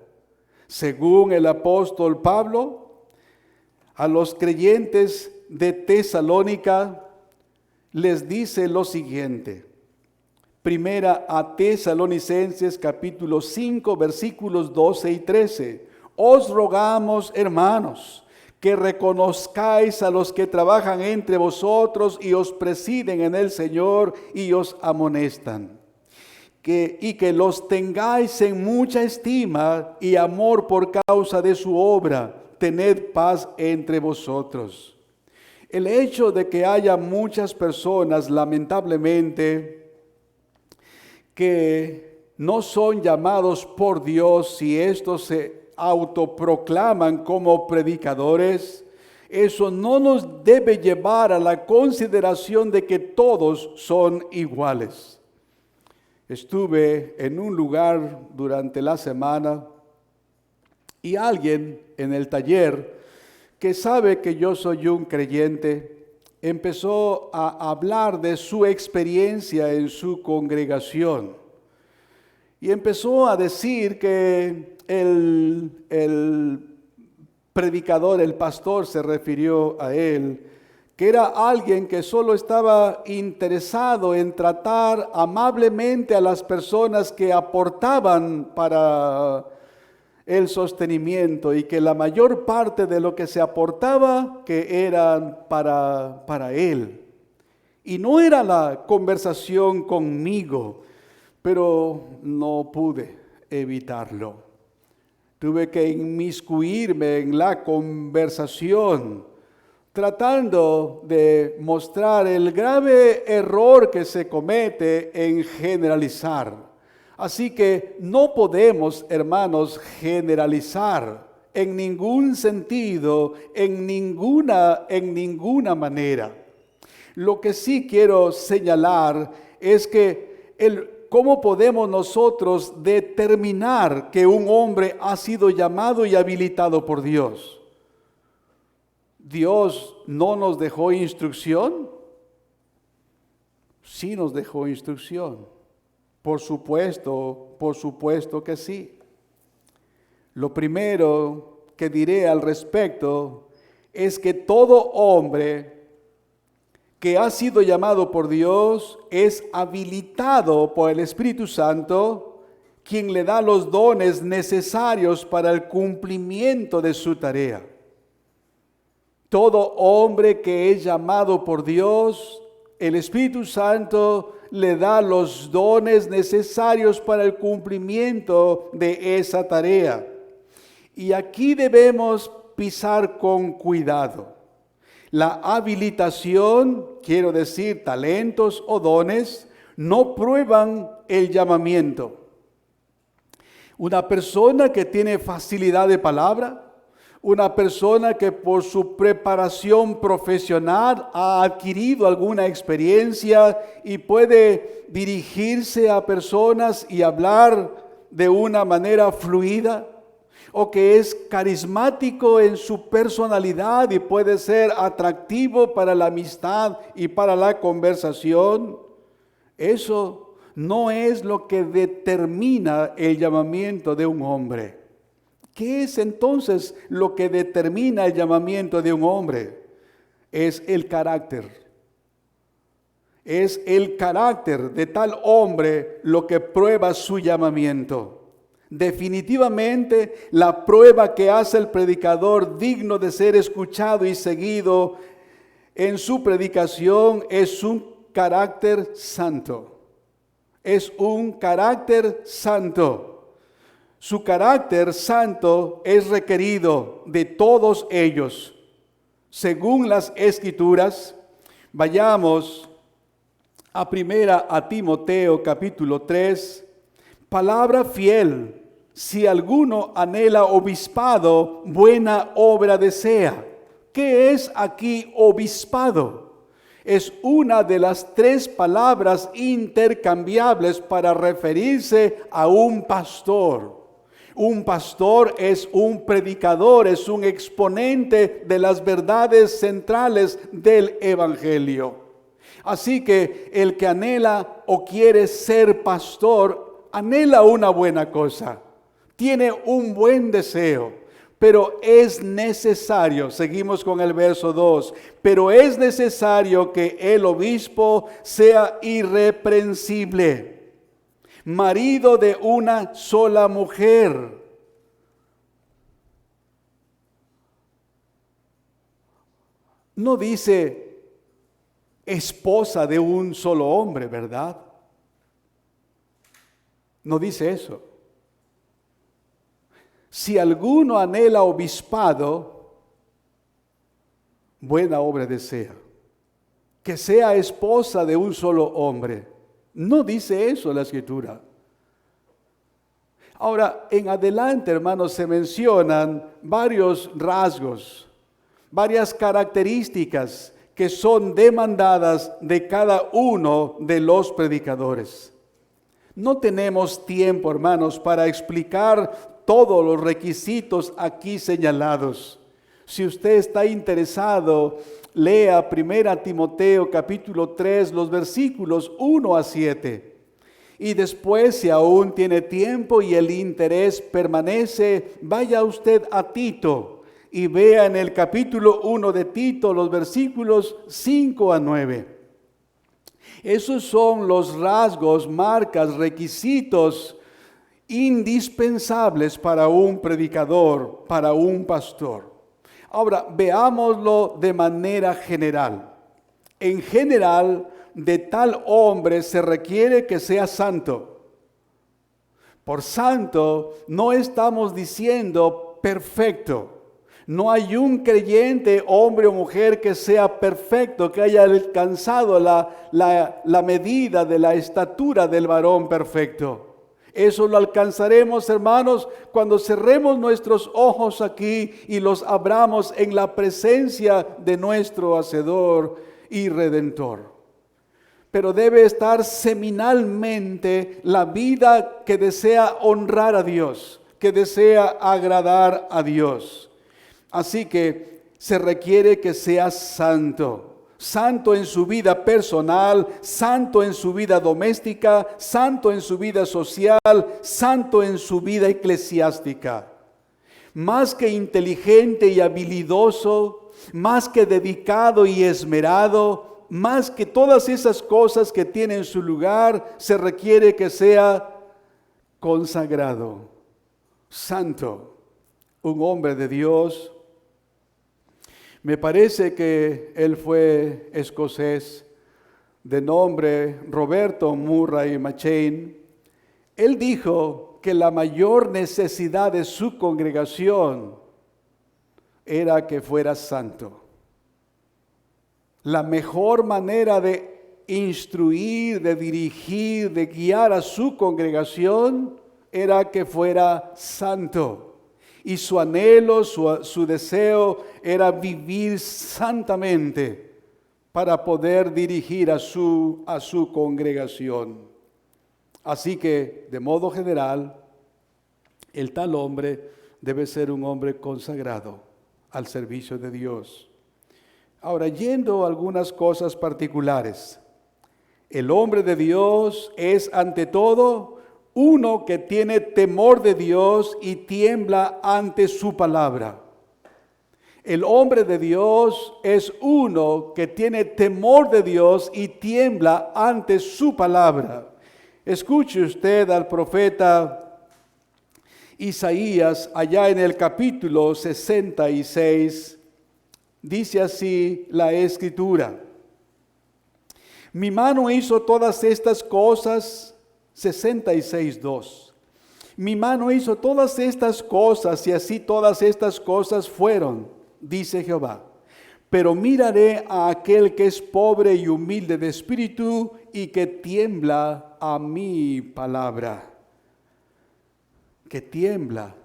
Según el apóstol Pablo, a los creyentes de Tesalónica les dice lo siguiente. Primera a Tesalonicenses capítulo 5 versículos 12 y 13. Os rogamos, hermanos, que reconozcáis a los que trabajan entre vosotros y os presiden en el Señor y os amonestan, y que los tengáis en mucha estima y amor por causa de su obra. Tened paz entre vosotros. El hecho de que haya muchas personas, lamentablemente, que no son llamados por Dios, si estos se autoproclaman como predicadores, eso no nos debe llevar a la consideración de que todos son iguales. Estuve en un lugar durante la semana y alguien en el taller que sabe que yo soy un creyente empezó a hablar de su experiencia en su congregación y empezó a decir que el predicador, el pastor se refirió a él, que era alguien que solo estaba interesado en tratar amablemente a las personas que aportaban para el sostenimiento y que la mayor parte de lo que se aportaba que eran para él. Y no era la conversación conmigo, pero no pude evitarlo. Tuve que inmiscuirme en la conversación, tratando de mostrar el grave error que se comete en generalizar. Así que no podemos, hermanos, generalizar en ningún sentido, en ninguna manera. Lo que sí quiero señalar es que ¿cómo podemos nosotros determinar que un hombre ha sido llamado y habilitado por Dios? ¿Dios no nos dejó instrucción? Sí nos dejó instrucción. Por supuesto que sí. Lo primero que diré al respecto es que todo hombre que ha sido llamado por Dios es habilitado por el Espíritu Santo, quien le da los dones necesarios para el cumplimiento de su tarea. Todo hombre que es llamado por Dios, el Espíritu Santo le da los dones necesarios para el cumplimiento de esa tarea. Y aquí debemos pisar con cuidado. La habilitación, quiero decir, talentos o dones, no prueban el llamamiento. Una persona que tiene facilidad de palabra, una persona que por su preparación profesional ha adquirido alguna experiencia y puede dirigirse a personas y hablar de una manera fluida, o que es carismático en su personalidad y puede ser atractivo para la amistad y para la conversación, eso no es lo que determina el llamamiento de un hombre. ¿Qué es entonces lo que determina el llamamiento de un hombre? Es el carácter. Es el carácter de tal hombre lo que prueba su llamamiento. Definitivamente, la prueba que hace el predicador digno de ser escuchado y seguido en su predicación es un carácter santo. Es un carácter santo. Su carácter santo es requerido de todos ellos. Según las Escrituras, vayamos a Timoteo capítulo 3, palabra fiel, si alguno anhela obispado, buena obra desea. ¿Qué es aquí obispado? Es una de las 3 palabras intercambiables para referirse a un pastor. Un pastor es un predicador, es un exponente de las verdades centrales del Evangelio. Así que el que anhela o quiere ser pastor, anhela una buena cosa, tiene un buen deseo, pero es necesario, seguimos con el verso 2, pero es necesario que el obispo sea irreprensible, marido de una sola mujer. No dice esposa de un solo hombre, ¿verdad? No dice eso. Si alguno anhela obispado, buena obra desea. Que sea esposa de un solo hombre. No dice eso la Escritura. Ahora, en adelante, hermanos, se mencionan varios rasgos, varias características que son demandadas de cada uno de los predicadores. No tenemos tiempo, hermanos, para explicar todos los requisitos aquí señalados. Si usted está interesado, lea 1 Timoteo capítulo 3, los versículos 1 a 7. Y después, si aún tiene tiempo y el interés permanece, vaya usted a Tito y vea en el capítulo 1 de Tito los versículos 5 a 9. Esos son los rasgos, marcas, requisitos indispensables para un predicador, para un pastor. Ahora, veámoslo de manera general. En general, de tal hombre se requiere que sea santo. Por santo no estamos diciendo perfecto. No hay un creyente, hombre o mujer, que sea perfecto, que haya alcanzado la medida de la estatura del varón perfecto. Eso lo alcanzaremos, hermanos, cuando cerremos nuestros ojos aquí y los abramos en la presencia de nuestro Hacedor y Redentor. Pero debe estar seminalmente la vida que desea honrar a Dios, que desea agradar a Dios. Así que se requiere que sea santo. Santo en su vida personal, santo en su vida doméstica, santo en su vida social, santo en su vida eclesiástica. Más que inteligente y habilidoso, más que dedicado y esmerado, más que todas esas cosas que tienen su lugar, se requiere que sea consagrado, santo, un hombre de Dios. Me parece que él fue escocés, de nombre Roberto Murray M'Cheyne. Él dijo que la mayor necesidad de su congregación era que fuera santo. La mejor manera de instruir, de dirigir, de guiar a su congregación era que fuera santo. Y su anhelo, su deseo era vivir santamente para poder dirigir a su congregación. Así que, de modo general, el tal hombre debe ser un hombre consagrado al servicio de Dios. Ahora, yendo a algunas cosas particulares, el hombre de Dios es ante todo uno que tiene temor de Dios y tiembla ante su palabra. El hombre de Dios es uno que tiene temor de Dios y tiembla ante su palabra. Escuche usted al profeta Isaías allá en el capítulo 66. Dice así la Escritura: mi mano hizo todas estas cosas, 66:2. Mi mano hizo todas estas cosas y así todas estas cosas fueron, dice Jehová. Pero miraré a aquel que es pobre y humilde de espíritu y que tiembla a mi palabra. Que tiembla,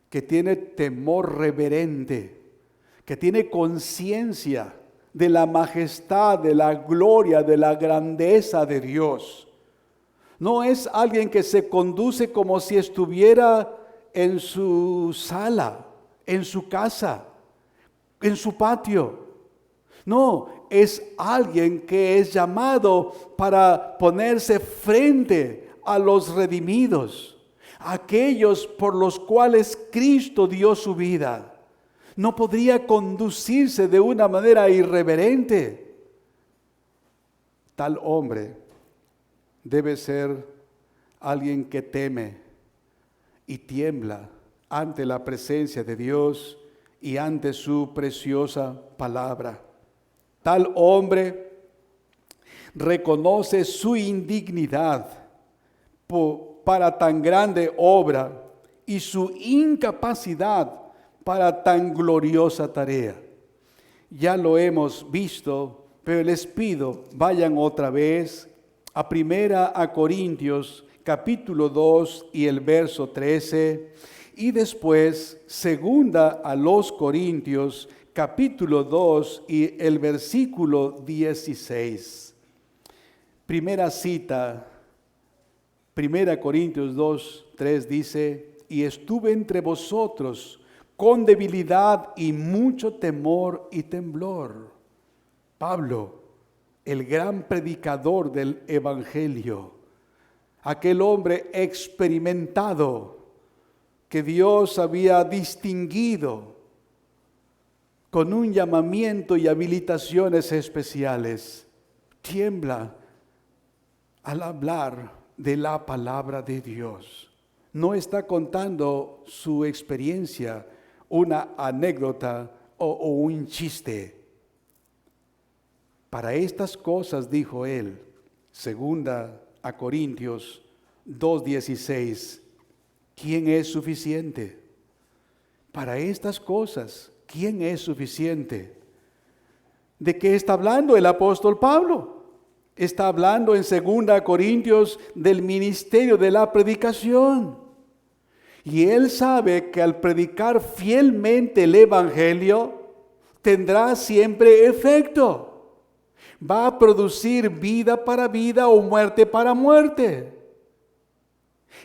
que tiene temor reverente, que tiene conciencia de la majestad, de la gloria, de la grandeza de Dios. No es alguien que se conduce como si estuviera en su sala, en su casa, en su patio. No, es alguien que es llamado para ponerse frente a los redimidos, aquellos por los cuales Cristo dio su vida. No podría conducirse de una manera irreverente. Tal hombre debe ser alguien que teme y tiembla ante la presencia de Dios y ante su preciosa palabra. Tal hombre reconoce su indignidad para tan grande obra y su incapacidad para tan gloriosa tarea. Ya lo hemos visto, pero les pido, vayan otra vez a 1 Corintios capítulo 2 y el verso 13, y después 2 Corintios capítulo 2 y el versículo 16. Primera cita, 1 Corintios 2, 3 dice: y estuve entre vosotros con debilidad y mucho temor y temblor. Pablo, el gran predicador del Evangelio, aquel hombre experimentado que Dios había distinguido con un llamamiento y habilitaciones especiales, tiembla al hablar de la palabra de Dios. no está contando su experiencia, una anécdota o un chiste. Para estas cosas, dijo él, segunda a Corintios 2:16, ¿quién es suficiente? Para estas cosas, ¿quién es suficiente? ¿De qué está hablando el apóstol Pablo? Está hablando en 2 Corintios del ministerio de la predicación. Y él sabe que al predicar fielmente el evangelio, tendrá siempre efecto. Va a producir vida para vida o muerte para muerte.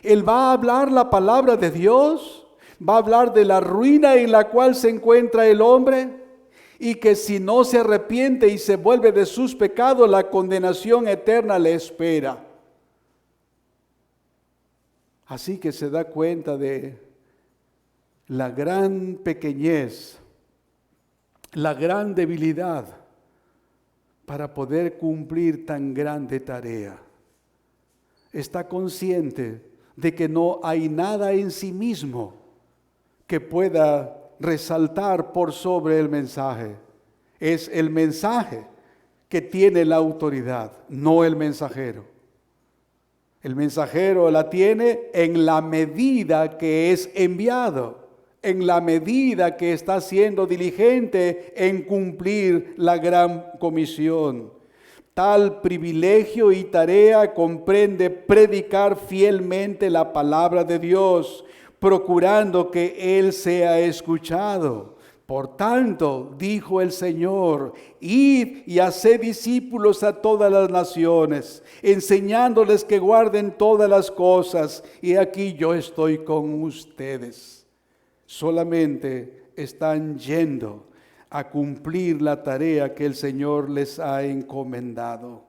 Él va a hablar la palabra de Dios, va a hablar de la ruina en la cual se encuentra el hombre, y que si no se arrepiente y se vuelve de sus pecados, la condenación eterna le espera. Así que se da cuenta de la gran pequeñez, la gran debilidad para poder cumplir tan grande tarea. Está consciente de que no hay nada en sí mismo que pueda resaltar por sobre el mensaje. Es el mensaje que tiene la autoridad, no el mensajero. El mensajero la tiene en la medida que es enviado, en la medida que está siendo diligente en cumplir la gran comisión. Tal privilegio y tarea comprende predicar fielmente la palabra de Dios, procurando que Él sea escuchado. Por tanto, dijo el Señor, id y haced discípulos a todas las naciones, enseñándoles que guarden todas las cosas, y aquí yo estoy con ustedes. Solamente están yendo a cumplir la tarea que el Señor les ha encomendado.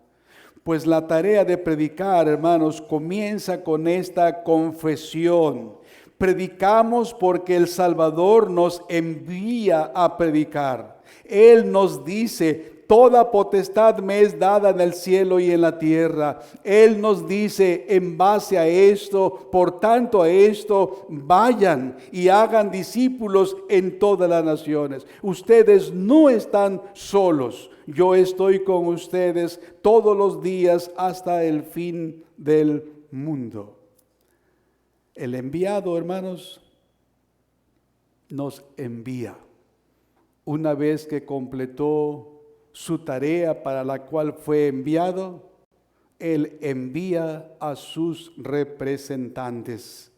Pues la tarea de predicar, hermanos, comienza con esta confesión. Predicamos porque el Salvador nos envía a predicar. Él nos dice, toda potestad me es dada en el cielo y en la tierra. Él nos dice, en base a esto, por tanto a esto, vayan y hagan discípulos en todas las naciones. Ustedes no están solos. Yo estoy con ustedes todos los días hasta el fin del mundo. El enviado, hermanos, nos envía. Una vez que completó su tarea para la cual fue enviado, Él envía a sus representantes.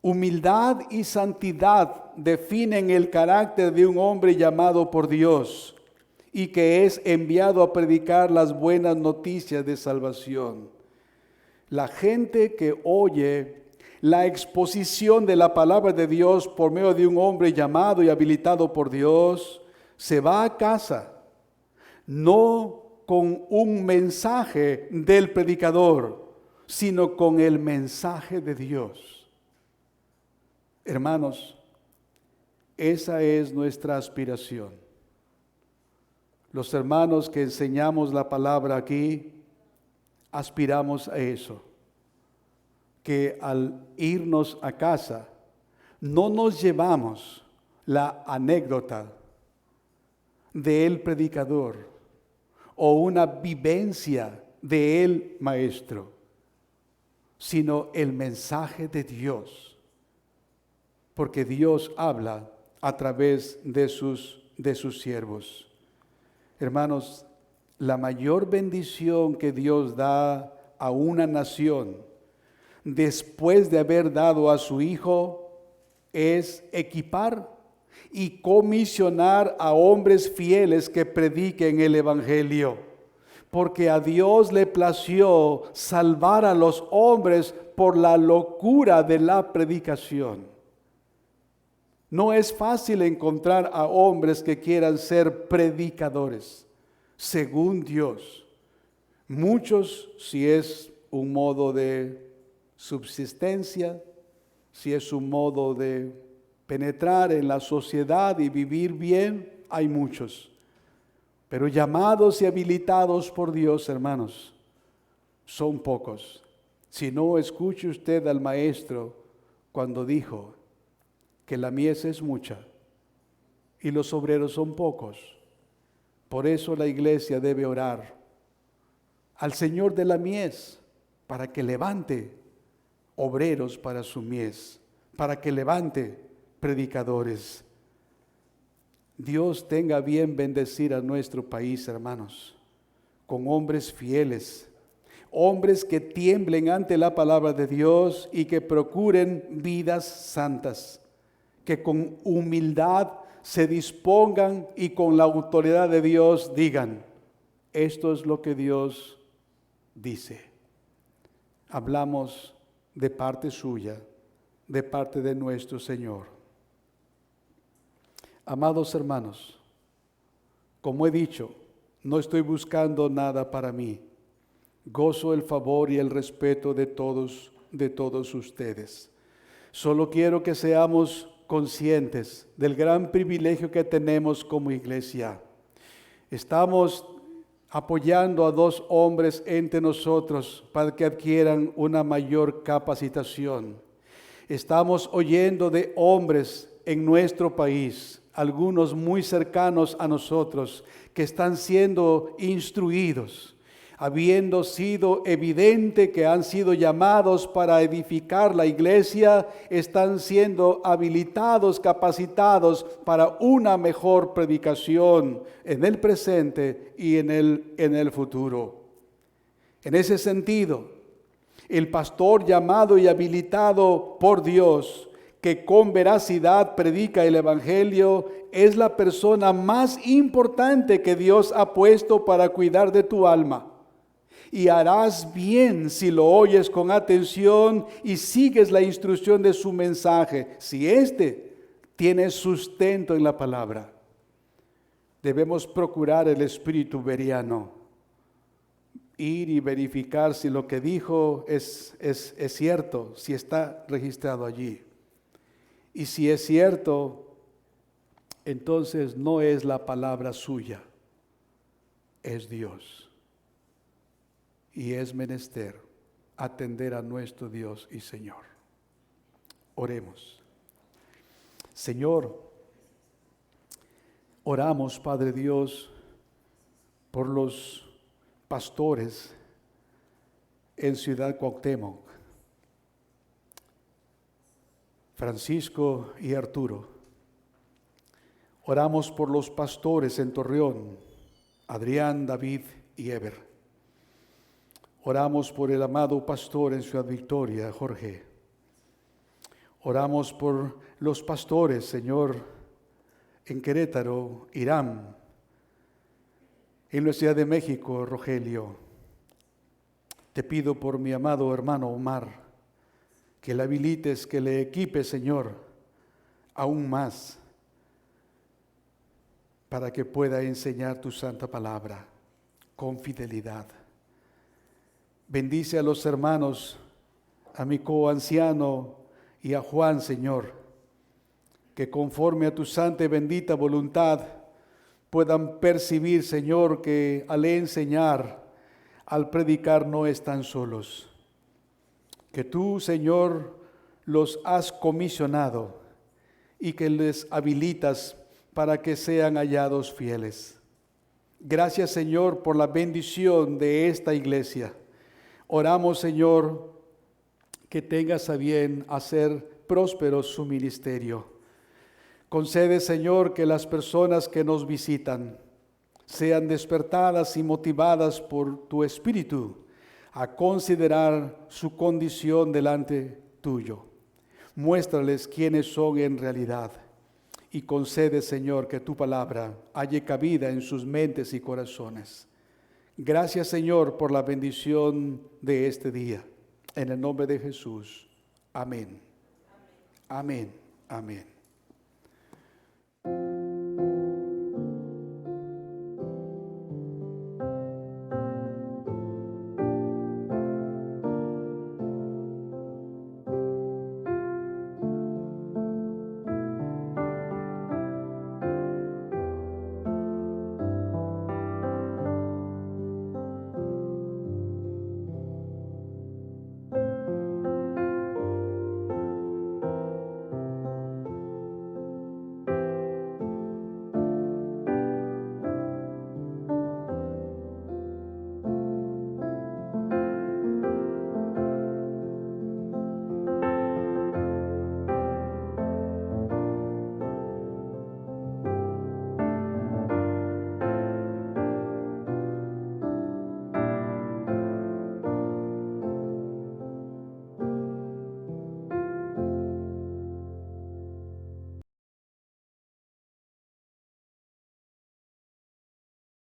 Humildad y santidad definen el carácter de un hombre llamado por Dios y que es enviado a predicar las buenas noticias de salvación. La gente que oye la exposición de la palabra de Dios por medio de un hombre llamado y habilitado por Dios, se va a casa, no con un mensaje del predicador, sino con el mensaje de Dios. Hermanos, esa es nuestra aspiración. Los hermanos que enseñamos la palabra aquí, aspiramos a eso. Que al irnos a casa no nos llevamos la anécdota del predicador o una vivencia del maestro, sino el mensaje de Dios, porque Dios habla a través de sus siervos. Hermanos, la mayor bendición que Dios da a una nación después de haber dado a su Hijo es equipar y comisionar a hombres fieles que prediquen el Evangelio, porque a Dios le plació salvar a los hombres por la locura de la predicación. No es fácil encontrar a hombres que quieran ser predicadores, según Dios. Muchos, si es un modo de subsistencia, si es un modo de penetrar en la sociedad y vivir bien, hay muchos. Pero llamados y habilitados por Dios, hermanos, son pocos. Si no, escuche usted al maestro cuando dijo que la mies es mucha y los obreros son pocos. Por eso la iglesia debe orar al Señor de la mies para que levante obreros para su mies, para que levante predicadores. Dios tenga bien bendecir a nuestro país, hermanos, con hombres fieles, hombres que tiemblen ante la palabra de Dios y que procuren vidas santas, que con humildad se dispongan y con la autoridad de Dios digan: esto es lo que Dios dice. Hablamos de parte suya, de parte de nuestro Señor. Amados hermanos, como he dicho, no estoy buscando nada para mí. Gozo el favor y el respeto de todos ustedes. Solo quiero que seamos conscientes del gran privilegio que tenemos como iglesia. Estamos apoyando a 2 hombres entre nosotros para que adquieran una mayor capacitación. Estamos oyendo de hombres en nuestro país, algunos muy cercanos a nosotros, que están siendo instruidos, habiendo sido evidente que han sido llamados para edificar la iglesia, están siendo habilitados, capacitados para una mejor predicación en el presente y en el futuro. En ese sentido, el pastor llamado y habilitado por Dios, que con veracidad predica el evangelio, es la persona más importante que Dios ha puesto para cuidar de tu alma. Y harás bien si lo oyes con atención y sigues la instrucción de su mensaje, si éste tiene sustento en la palabra. Debemos procurar el espíritu veriano, ir y verificar si lo que dijo es cierto, si está registrado allí. Y si es cierto, entonces no es la palabra suya, es Dios. Y es menester atender a nuestro Dios y Señor. Oremos. Señor, oramos, Padre Dios, por los pastores en Ciudad Cuauhtémoc, Francisco y Arturo. Oramos por los pastores en Torreón, Adrián, David y Eber. Oramos por el amado pastor en Ciudad Victoria, Jorge. Oramos por los pastores, Señor, en Querétaro, Irán, en la Ciudad de México, Rogelio. Te pido por mi amado hermano Omar, que le habilites, que le equipes, Señor, aún más, para que pueda enseñar tu santa palabra con fidelidad. Bendice a los hermanos, a mi coanciano y a Juan, Señor, que conforme a tu santa y bendita voluntad puedan percibir, Señor, que al enseñar, al predicar no están solos. Que tú, Señor, los has comisionado y que les habilitas para que sean hallados fieles. Gracias, Señor, por la bendición de esta iglesia. Oramos, Señor, que tengas a bien hacer próspero su ministerio. Concede, Señor, que las personas que nos visitan sean despertadas y motivadas por tu Espíritu a considerar su condición delante tuyo. Muéstrales quiénes son en realidad y concede, Señor, que tu palabra halle cabida en sus mentes y corazones. Gracias, Señor, por la bendición de este día. En el nombre de Jesús. Amén. Amén. Amén.